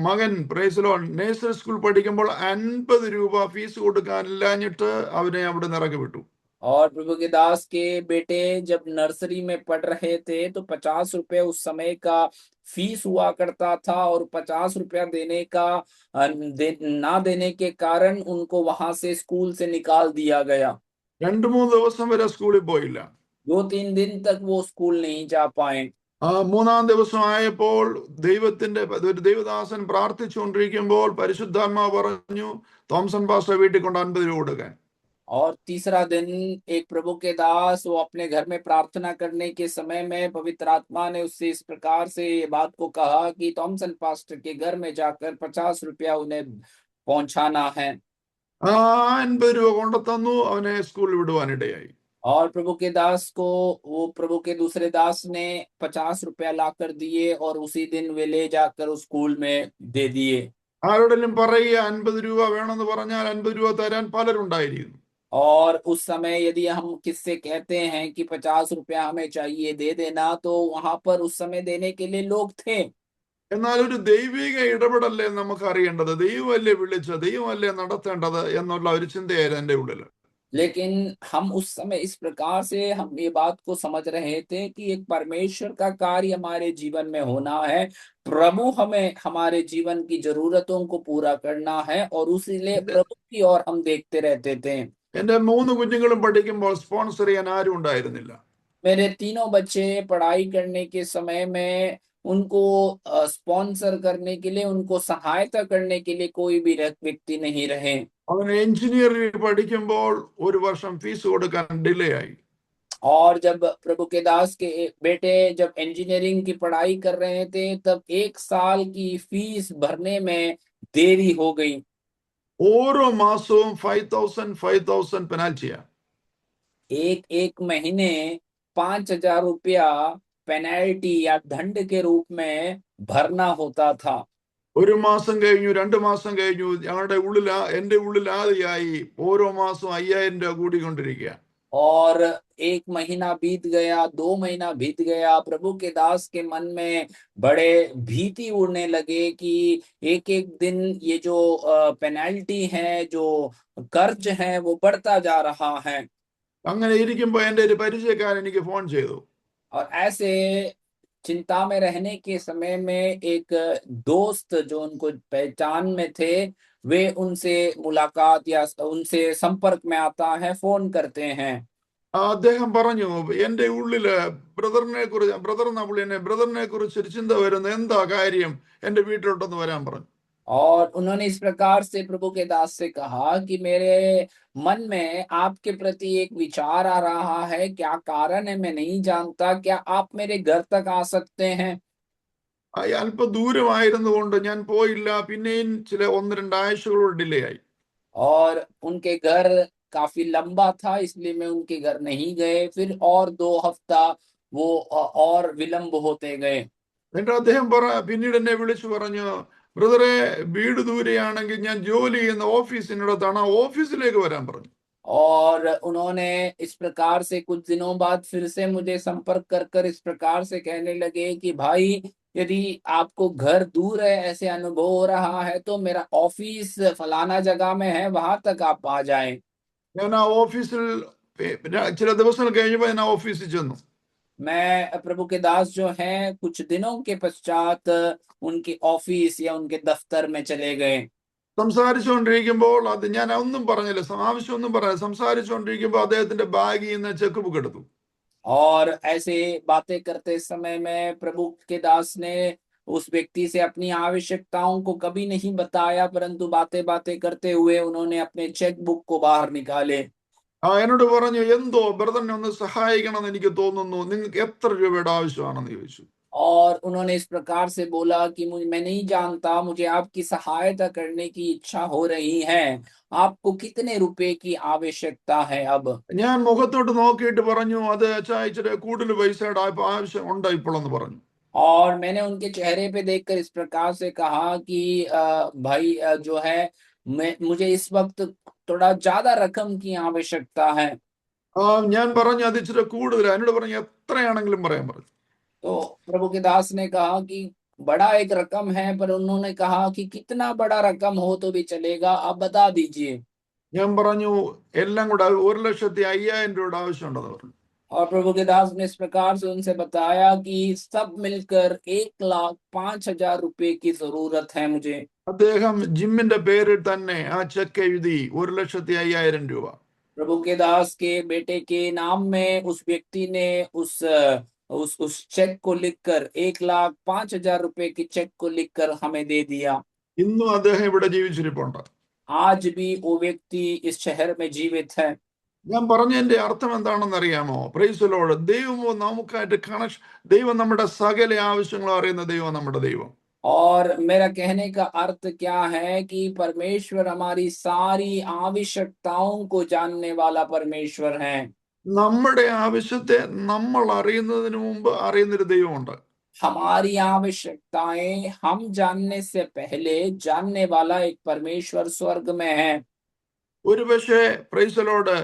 മകൻ പ്രൈസ് ലോർഡ് നേഴ്സറി സ്കൂൾ പഠിക്കുമ്പോൾ 50 രൂപ ഫീസ് കൊടുക്കാനില്ലാഞ്ഞിട്ട് അവനെ അവിടെ നിന്ന് ഇറക്കി വിട്ടു. और प्रभु के दास के बेटे जब नर्सरी में पढ़ रहे थे, तो 50 रुपए उस समय का फीस हुआ करता था, और 50 रुपया देने का ना देने के कारण उनको वहां से स्कूल से निकाल दिया गया। 2-3 ദിവസം വരെ സ്കൂളിൽ പോയില്ല. 2-3 दिन तक वो स्कूल नहीं जा पाए। മൂന്നാം ദിവസം ആയപ്പോൾ ദൈവത്തിന്റെ ഒരു ദൈവദാസൻ പ്രാർത്ഥിച്ചുകൊണ്ടിരിക്കുമ്പോൾ പരിശുദ്ധാത്മാവ് പറഞ്ഞു, തോംസൺ പാസ്റ്റർ വീട്ടിൽ കൊണ്ട് 50 രൂപ കൊടുക്കാൻ. और तीसरा दिन एक प्रभु के दास वो अपने घर में प्रार्थना करने के समय में पवित्र आत्मा ने उससे इस प्रकार से ये बात को कहा कि थॉमसन पास्टर के घर में जाकर 50 रुपया उन्हें पहुंचाना है। ആ 50 രൂപ കൊണ്ടു തന്നു, അവനെ സ്കൂളിൽ വിടുവാനിടയായി. और प्रभु के दास को वो प्रभु के दूसरे दास ने 50 रुपया लाकर दिए, और उसी दिन वे ले जाकर उस स्कूल में दे दिए। ആരോടെങ്കിലും പറയുക 50 രൂപ വേണമെന്ന് പറഞ്ഞാൽ 50 രൂപ തരാൻ പലരുണ്ടായിരിക്കുന്നു. और उस समय यदि हम किससे कहते हैं कि 50 रुपया हमें चाहिए, दे देना, तो वहां पर उस समय देने के लिए लोग थे। എന്നാൽ ഒരു ദൈവിക ഇടപെടല്ലേ നമുക്ക് അറിയേണ്ടത്, ദൈവമല്ലേ വിളിച്ചത്, ദൈവമല്ലേ നടത്തേണ്ടത് എന്നുള്ള ഒരു ചിന്തയായിരുന്നു എൻ്റെ ഉള്ളിൽ. लेकिन हम उस समय इस प्रकार से हम ये बात को समझ रहे थे कि एक परमेश्वर का कार्य हमारे जीवन में होना है। प्रभु हमें हमारे जीवन की जरूरतों को पूरा करना है, और उसीलिए प्रभु की ओर हम देखते रहते थे। എന്റെ 3 കുഞ്ഞുങ്ങളും പഠിക്കുമ്പോൾ സ്പോൺസർ ചെയ്യാൻ ആരും ഉണ്ടായിരുന്നില്ല. मेरे तीनों बच्चे पढ़ाई करने के समय में उनको स्पॉन्सर करने के लिए, उनको सहायता करने के लिए कोई भी व्यक्ति नहीं रहे। അവൻ എഞ്ചിനീയറിംഗ് പഠിക്കുമ്പോൾ 1 വർഷം ഫീസ് കൊടുക്കാൻ ഡിലേ ആയി. और जब प्रभु के दास के बेटे जब इंजीनियरिंग की पढ़ाई कर रहे थे, तब 1 साल की फीस भरने में देरी हो गई। ഓരോ മാസവും 5,000 പെനാൽറ്റിയാ. एक महीने 5,000 रुपया पेनल्टी या दंड के रूप में भरना होता था। 1 മാസം കഴിഞ്ഞു, 2 മാസം കഴിഞ്ഞു, എന്റെ ഉള്ളിൽ ആദിയായി ഓരോ മാസവും 5,000 രൂപ കൂടിക്കൊണ്ടിരിക്കുക. और 1 महीना बीत गया, 2 महीना बीत गया, प्रभु के दास के मन में बड़े भीति उड़ने लगे कि एक-एक दिन ये जो पेनल्टी है, जो कर्ज है, वो बढ़ता जा रहा है। അങ്ങനെ ഇരിക്കുമ്പോ എൻ്റെ ഒരു പരിചയക്കാരൻ എനിക്ക് ഫോൺ ചെയ്തു. और ऐसे चिंता में रहने के समय में एक दोस्त जो उनको पहचान में थे, वे उनसे मुलाकात या उनसे संपर्क में आता है, फ़ोन करते हैं। അദ്ദേഹം പറഞ്ഞു, എൻ്റെ ഉള്ളില് ബ്രദർ എന്നാ പുള്ളി എന്നെ, ബ്രദറിനെ കുറിച്ച് ഒരു ചിന്ത വരുന്നു, എന്താ കാര്യം, എൻ്റെ വീട്ടിലോട്ടൊന്ന് വരാൻ പറഞ്ഞു. और उन्होंने इस प्रकार से प्रभु के दास से कहा कि मेरे मन में आपके प्रति एक विचार आ रहा है, क्या कारण है मैं नहीं जानता, क्या आप मेरे घर तक आ सकते हैं? അല്പം ദൂരമായിരുന്നുകൊണ്ട് ഞാൻ പോയില്ല. പിന്നെയും ചില 1-2 ആഴ്ചകളോട് ഡിലേ ആയി. और उनके घर काफ़ी लंबा था, इसलिए मैं उनके घर नहीं गए। फिर और 2 हफ्ता वो और विलंब होते गए। എന്നിട്ട് അദ്ദേഹം പിന്നീട് എന്നെ വിളിച്ചു പറഞ്ഞു, ബ്രദറെ, വീട് ദൂരെയാണെങ്കിൽ ഞാൻ ജോലി ചെയ്യുന്ന ഓഫീസിനടുത്താണ്, ആ ഓഫീസിലേക്ക് വരാൻ പറഞ്ഞു. और उन्होंने इस प्रकार से कुछ दिनों बाद फिर से मुझे संपर्क कर इस प्रकार से कहने लगे कि भाई, यदि आपको घर दूर है, ऐसे अनुभव हो रहा है, तो मेरा ऑफिस फलाना जगह में है, वहां तक आप आ जाएं। ഞാൻ ആ ഓഫീസിൽ ചില ദിവസങ്ങൾ കഴിഞ്ഞപ്പോൾ ഞാൻ ആ ഓഫീസിൽ ചെന്നു. मैं प्रभु के दास जो हैं कुछ दिनों के पश्चात उनके ऑफिस या उनके दफ्तर में चले गए। സംസാരിച്ചുകൊണ്ടിരിക്കുമ്പോൾ അത് ഞാൻ ഒന്നും പറഞ്ഞില്ല, ആവശ്യമൊന്നും പറഞ്ഞില്ല. സംസാരിച്ചുകൊണ്ടിരിക്കുമ്പോൾ അദ്ദേഹത്തിന്റെ ബാഗിൽ നിന്ന് ചെക്ക് ബുക്ക് എടുത്തു. और ऐसे बातें करते समय में प्रभु के दास ने उस व्यक्ति से अपनी आवश्यकताओं को कभी नहीं बताया, परंतु बातें बातें करते हुए उन्होंने अपने चेक बुक को बाहर निकाले। എന്നോട് പറഞ്ഞു, എന്തോ ബ്രദറിനെ ഒന്ന് സഹായിക്കണമെന്ന് എനിക്ക് തോന്നുന്നു, നിങ്ങൾക്ക് എത്ര രൂപയുടെ ആവശ്യമാണെന്ന് ചോദിച്ചു. और उन्होंने इस प्रकार से बोला कि मुझे मैं नहीं जानता, मुझे आपकी सहायता करने की इच्छा हो रही है, आपको कितने रुपए की आवश्यकता है अब? ഞാൻ മുഖത്തോട്ട് നോക്കിയിട്ട് പറഞ്ഞു, അത് അച്ഛാ ഇച്ചിരി കൂടുതൽ പൈസയുടെ ആവശ്യം ഉണ്ട് ഇപ്പോഴെന്ന് പറഞ്ഞു. और मैंने उनके चेहरे पे देखकर इस प्रकार से कहा कि भाई, जो है, मैं मुझे इस वक्त थोड़ा ज्यादा रकम की आवश्यकता है। ഞാൻ പറഞ്ഞു, അത് ഇച്ചിരി കൂടുതലാണ്. എന്നോട് പറഞ്ഞു, എത്രയാണെങ്കിലും പറയാൻ പറഞ്ഞു. तो प्रभु के दास ने कहा कि बड़ा एक रकम है, पर उन्होंने कहा कि कितना बड़ा रकम हो तो भी चलेगा, आप बता दीजिए। ഞാൻ പറഞ്ഞു, എല്ലാം കൂടെ 1,05,000 രൂപയുടെ ആവശ്യമുണ്ടെന്ന് പറഞ്ഞു. और प्रभु के दास ने इस प्रकार से उनसे बताया कि सब मिलकर 1,05,000 रुपए की जरूरत है मुझे। അദ്ദേഹം ജിമ്മിന്റെ പേരിൽ തന്നെ ആ ചെക്ക് എഴുതി 1,05,000 രൂപ. प्रभु के दास के बेटे के नाम में उस व्यक्ति ने उस चेक को लिखकर 1,05,000 रुपए के चेक को लिखकर हमें दे दिया। ഇന്നും അദ്ദേഹം ഇവിടെ ജീവിച്ചിരിപ്പുണ്ട്. आज भी वो व्यक्ति इस शहर में जीवित है। ഞാൻ പറഞ്ഞതിന്റെ അർത്ഥം എന്താണെന്ന് അറിയാമോ? Price the Lord. ദൈവം നമുക്കായിട്ട് കണക്ഷൻ, ദൈവം നമ്മുടെ സകല ആവശ്യങ്ങളും അറിയുന്ന ദൈവം നമ്മുടെ ദൈവം. और मेरा कहने का अर्थ क्या है कि परमेश्वर हमारी सारी आवश्यकताओं को जानने वाला परमेश्वर है। നമ്മുടെ ആവശ്യത്തെ നമ്മൾ അറിയുന്നതിന് മുമ്പ് അറിയുന്നൊരു ദൈവമുണ്ട്. हमारी आवश्यकताएं हम जानने से पहले जानने वाला एक परमेश्वर स्वर्ग में है। ഒരുപക്ഷെ പ്രൈസ് ദി ലോർഡ്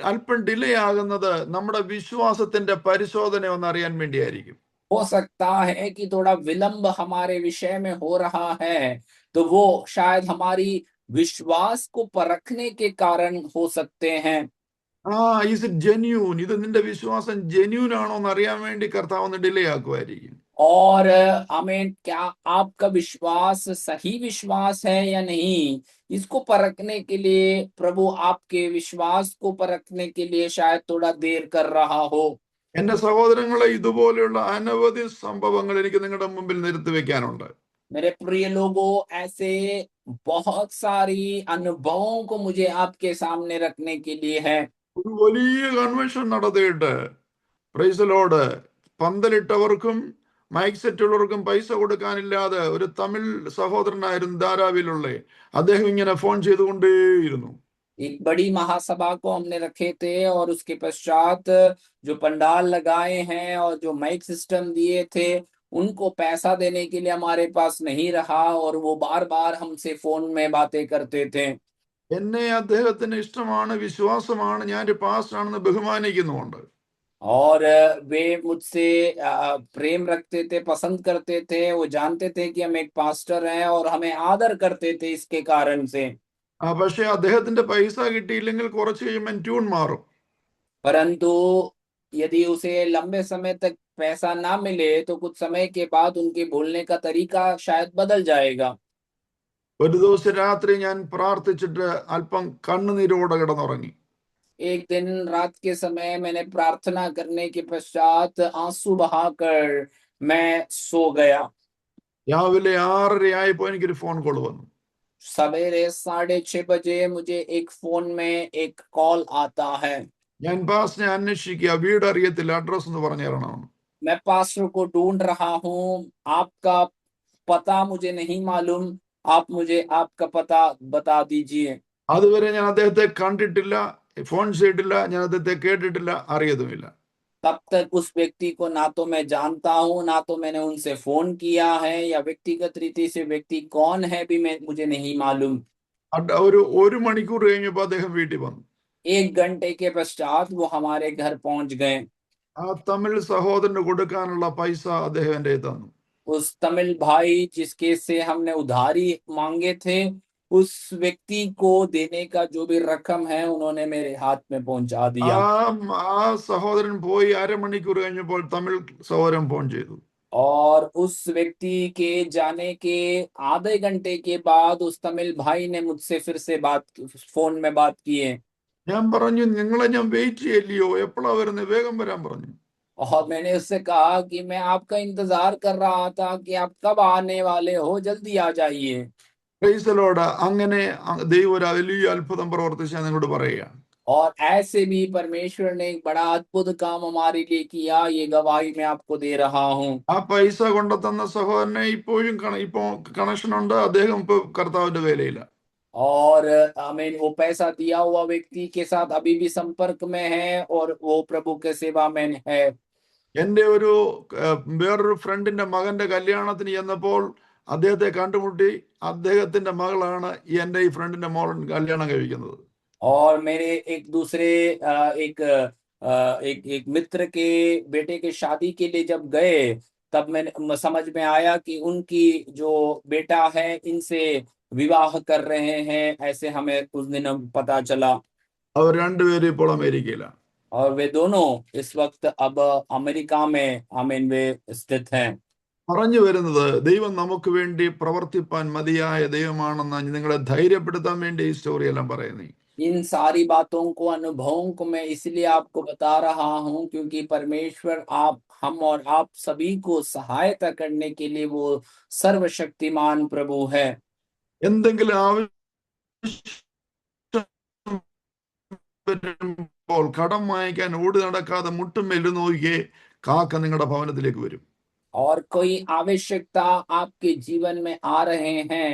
അല്പം ഡിലേ ആകുന്നത് നമ്മുടെ വിശ്വാസത്തിന്റെ പരിശോധന ഒന്ന് അറിയാൻ വേണ്ടിയായിരിക്കും. हो सकता है कि थोड़ा विलंब हमारे विषय में हो रहा है, तो वो शायद हमारी विश्वास को परखने के कारण हो सकते हैं। ഈസ് ഇറ്റ് ജെന്യൂൻ, ഇത് നിന്റെ വിശ്വാസം ജെന്യൂൻ ആണോ എന്ന് അറിയാൻ വേണ്ടി കർത്താവ് ഒന്ന് ഡിലേ ആക്കുമായിരിക്കും. और हमें क्या आपका विश्वास सही विश्वास है या नहीं, इसको परखने के लिए प्रभु आपके विश्वास को परखने के लिए शायद थोड़ा देर कर रहा हो। എന്റെ സഹോദരങ്ങളെ, ഇതുപോലെയുള്ള അനവധി സംഭവങ്ങൾ എനിക്ക് നിങ്ങളുടെ മുമ്പിൽ നിരത്തി വെക്കാനുണ്ട്. मेरे प्रिय लोगों, ऐसे बहुत सारी अनुभवों को मुझे आपके सामने रखने के लिए है। ഒരു വലിയ കൺവെൻഷൻ നടത്തിയിട്ട് പ്രൈസ് ദി ലോർഡ് പന്തലിട്ടവർക്കും മൈക്ക് സെറ്റ് ഉള്ളവർക്കും പൈസ കൊടുക്കാനില്ലാതെ ഒരു തമിഴ് സഹോദരനായിരുന്നു ധാരാവിലുള്ള, അദ്ദേഹം ഇങ്ങനെ ഫോൺ ചെയ്തുകൊണ്ടേയിരുന്നു. एक बड़ी महासभा को हमने रखे थे और उसके पश्चात जो पंडाल लगाए हैं और जो माइक सिस्टम दिए थे, उनको पैसा देने के लिए हमारे पास नहीं रहा और वो बार बार हमसे फोन में बातें करते थे। എന്നെ അദ്ദേഹത്തിന് ഇഷ്ടമാണ്, വിശ്വാസമാണ്, ഞാനൊരു പാസ്റ്ററാണെന്ന് ബഹുമാനിക്കുന്നുമുണ്ട്. और वे मुझसे प्रेम रखते थे, पसंद करते थे। वो जानते थे कि हम एक पास्टर हैं और हमें आदर करते थे इसके कारण से। പക്ഷെ അദ്ദേഹത്തിന്റെ പൈസ കിട്ടിയില്ലെങ്കിൽ കുറച്ച് കഴിയുമ്പോൾ ട്യൂൺ മാറും. परंतु यदि उसे लंबे समय तक पैसा ना मिले तो कुछ समय के बाद उनके बोलने का तरीका शायद बदल जाएगा। ഒരു ദിവസം രാത്രി ഞാൻ പ്രാർത്ഥിച്ചിട്ട് അല്പം കണ്ണുനീരോടെ കിടന്നുറങ്ങി. एक दिन रात के समय मैंने प्रार्थना करने के पश्चात आंसू बहाकर मैं सो गया। രാവിലെ 6:30 ആയപ്പോൾ എനിക്കൊരു ഫോൺ കോൾ വന്നു. सवेरे 6:30 बजे मुझे एक फोन में एक कॉल आता है। ഞാൻ പാസ്റ്ററിനെ അന്വേഷിക്കുക, വീട് അറിയത്തില്ല, അഡ്രസ് ഒന്ന് പറഞ്ഞു തരണമെന്ന്. मैं पास्टर को ढूंढ रहा हूँ, आपका पता मुझे नहीं मालूम, आप मुझे आपका पता बता दीजिए। അതുവരെ ഞാൻ അദ്ദേഹത്തെ കണ്ടിട്ടില്ല, ഫോൺ ചെയ്തിട്ടില്ല, ഞാൻ അദ്ദേഹത്തെ കേട്ടിട്ടില്ല, അറിയതുമില്ല. तब तक उस व्यक्ति को ना तो मैं जानता हूँ, ना तो मैंने उनसे फोन किया है, या व्यक्तिगत रीति से व्यक्ति कौन है भी मैं मुझे नहीं मालूम। ഒരു മണിക്കൂർ കഴിഞ്ഞപ്പോൾ അദ്ദേഹം വീട്ടിൽ വന്നു. 1 घंटे के पश्चात वो हमारे घर पहुंच गए। ആ തമിഴ് സഹോദരന് കൊടുക്കാനുള്ള പൈസ അദ്ദേഹം എൻ്റെ കയ്യിൽ തന്നു. उस तमिल भाई जिसके से हमने उधारी मांगे थे, उस व्यक्ति को देने का जो भी रकम है उन्होंने मेरे हाथ में पहुंचा ആ दिया। ആ സഹോദരൻ പോയി അരമണിക്കൂർ കഴിഞ്ഞപ്പോൾ തമിഴ് സഹോദരൻ ഫോൺ ചെയ്തു. और उस व्यक्ति के जाने के आधे घंटे के बाद उस तमिल भाई ने मुझसे फिर से फोन में बात की है। ഞാൻ പറഞ്ഞു, നിങ്ങളെ ഞാൻ വെയിറ്റ് ചെയ്യില്ലയോ, എപ്പോഴാ വരുന്നത്, വേഗം വരാൻ പറഞ്ഞു. और मैंने उससे कहा कि मैं आपका इंतजार कर रहा था कि आप कब आने वाले हो, जल्दी आ जाइए। Price the Lord. അങ്ങനെ ദൈവം ഒരു വലിയ അത്ഭുതം പ്രവർത്തിച്ച് ഞാൻ നിങ്ങളോട് പറയുക. और ऐसे भी परमेश्वर ने एक बड़ा अद्भुत काम हमारे लिए किया, ये गवाही मैं आपको दे रहा हूँ। ആ പൈസ കൊണ്ടുതന്ന സഹോദരനെ ഇപ്പോഴും ഇപ്പോ കണക്ഷൻ ഉണ്ട്. അദ്ദേഹം ഇപ്പൊ കർത്താവിന്റെ വേലയില്ല. और आमीन, वो पैसा दिया हुआ व्यक्ति के साथ अभी भी संपर्क में है और वो प्रभु के सेवा में है। എന്റെ ഒരു വേറൊരു ഫ്രണ്ടിന്റെ മകന്റെ കല്യാണത്തിന് ചെന്നപ്പോൾ അദ്ദേഹത്തെ കണ്ടുമുട്ടി. അദ്ദേഹത്തിന്റെ മകളാണ് എന്റെ ഈ ഫ്രണ്ടിന്റെ മോൾ കല്യാണം കഴിക്കുന്നത്. और मेरे एक दूसरे एक मित्र के बेटे के शादी के लिए जब गए, तब मैंने समझ में आया कि उनकी जो बेटा है इनसे विवाह कर रहे हैं, ऐसे हमें उस दिन पता चला। അവർ രണ്ടുപേരും ഇപ്പോൾ അമേരിക്കയിലാണ്. और वे दोनों इस वक्त अब अमेरिका में आमीन वे स्थित हैं। പറഞ്ഞു വരുന്നത്, ദൈവം നമുക്ക് വേണ്ടി പ്രവർത്തിപ്പാൻ മതിയായ ദൈവമാണെന്ന് നിങ്ങളെ ധൈര്യപ്പെടുത്താൻ വേണ്ടി ഈ സ്റ്റോറി എല്ലാം പറയുന്നേ. इन सारी बातों को, अनुभवों को मैं इसलिए आपको बता रहा हूं क्योंकि परमेश्वर हम और आप सभी को सहायता करने के लिए वो सर्वशक्तिमान प्रभु है। എന്തെങ്കിലും ആവശ്യം വരുമ്പോൾ കടം വാങ്ങിക്കാൻ ഓടി നടക്കാതെ മുട്ടുമെല്ലു നോക്കിയേ, കാക്ക നിങ്ങളുടെ ഭവനത്തിലേക്ക് വരും. और कोई आवश्यकता आपके जीवन में आ रहे हैं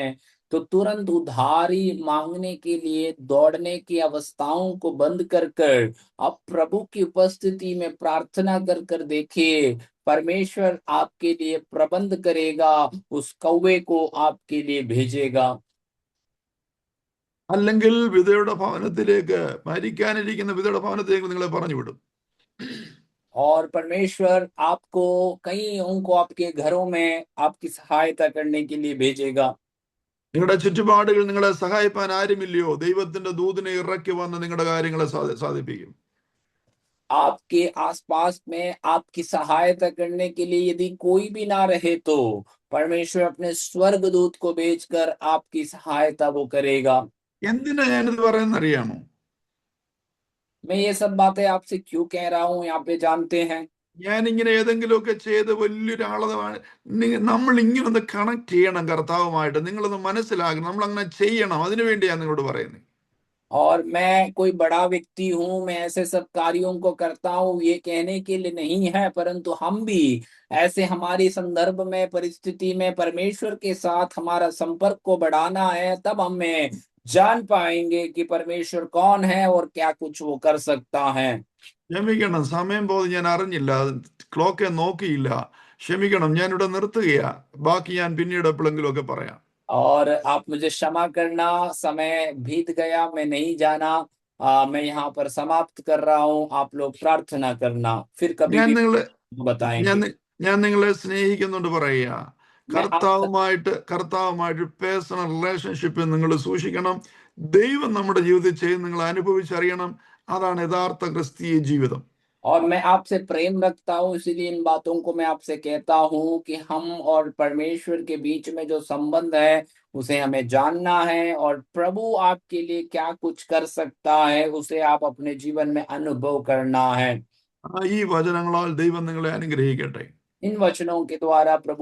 तो तुरंत उधारी मांगने के लिए दौड़ने की अवस्थाओं को बंद कर कर अब प्रभु की उपस्थिति में प्रार्थना कर कर देखिए, परमेश्वर आपके लिए प्रबंध करेगा, उस कौवे को आपके लिए भेजेगा। അല്ലെങ്കിൽ വിധയുടെ ഭവനത്തിലേക്ക്, മരിക്കാനിരിക്കുന്ന വിധയുടെ ഭവനത്തിലേക്ക് നിങ്ങളെ പറഞ്ഞു വിടും. और परमेश्वर आपको कईयों को आपके घरों में आपकी सहायता करने के लिए भेजेगा। നിങ്ങളുടെ ചുറ്റുപാടുകൾ നിങ്ങളെ സഹായിപ്പാൻ ആരുമില്ലയോ, ദൈവത്തിന്റെ ദൂതനെ ഇറക്കി വന്ന് നിങ്ങളുടെ കാര്യങ്ങളെ സാധിപ്പിക്കും. आपके आसपास में आपकी सहायता करने के लिए यदि कोई भी ना रहे तो परमेश्वर अपने स्वर्गदूत को भेजकर आपकी सहायता वो करेगा। എന്തിനാ ഞാനിത് പറയുന്നറിയാമോ? मैं ये सब बातें आपसे क्यों कह रहा हूँ यहाँ पे जानते हैं? ഞാനിങ്ങനെ ഏതെങ്കിലുമൊക്കെ ചെയ്ത് വലിയൊരാളതാണ്, നമ്മൾ ഇങ്ങനെ ഒന്ന് കണക്ട് ചെയ്യണം കർത്താവുമായിട്ട്. നിങ്ങളൊന്ന് മനസ്സിലാക്കണം, നമ്മൾ അങ്ങനെ ചെയ്യണം. അതിനു വേണ്ടിയാണ് നിങ്ങളോട് പറയുന്നത്. और मैं कोई बड़ा व्यक्ति हूँ, मैं ऐसे सब कार्यों को करता हूँ ये कहने के लिए नहीं है, परंतु हम भी ऐसे हमारी संदर्भ में परिस्थिति में परमेश्वर के साथ हमारा संपर्क को बढ़ाना है, तब हमें जान पाएंगे कि परमेश्वर कौन है और क्या कुछ वो कर सकता है। ക്ഷമിക്കണം, സമയം പോകുന്നത് ഞാൻ അറിഞ്ഞില്ല, ക്ലോക്കെ നോക്കിയില്ല. ക്ഷമിക്കണം, ഞാനിവിടെ നിർത്തുകയാ. ബാക്കി ഞാൻ പിന്നീട് എപ്പോഴെങ്കിലും ഒക്കെ പറയാം. और आप मुझे क्षमा करना, समय बीत गया, मैं नहीं जाना। मैं यहाँ पर समाप्त कर रहा हूँ, आप लोग प्रार्थना करना, फिर कभी ഞാൻ भी നിങ്ങളെ ഞാൻ बताएंगे। നി- ഞാൻ നിങ്ങളെ സ്നേഹിക്കുന്നുണ്ട് പറയുക. मैं आप കർത്താവുമായിട്ട് പേഴ്സണൽ റിലേഷൻഷിപ്പ് നിങ്ങൾ സൂക്ഷിക്കണം. ദൈവം നമ്മുടെ ജീവിതത്തിൽ ചെയ്ത് നിങ്ങൾ അനുഭവിച്ചറിയണം. അതാണ് യഥാർത്ഥ ക്രിസ്തീയ ജീവിതം. और मैं आपसे प्रेम रखता हूँ, इसीलिए इन बातों को मैं आपसे कहता हूँ कि हम और परमेश्वर के बीच में जो संबंध है उसे हमें जानना है, और प्रभु आपके लिए क्या कुछ कर सकता है उसे आप अपने जीवन में अनुभव करना है। ഈ വചനങ്ങളാൽ ദൈവം നിങ്ങളെ അനുഗ്രഹിക്കട്ടെ. इन वचनों के द्वारा प्रभु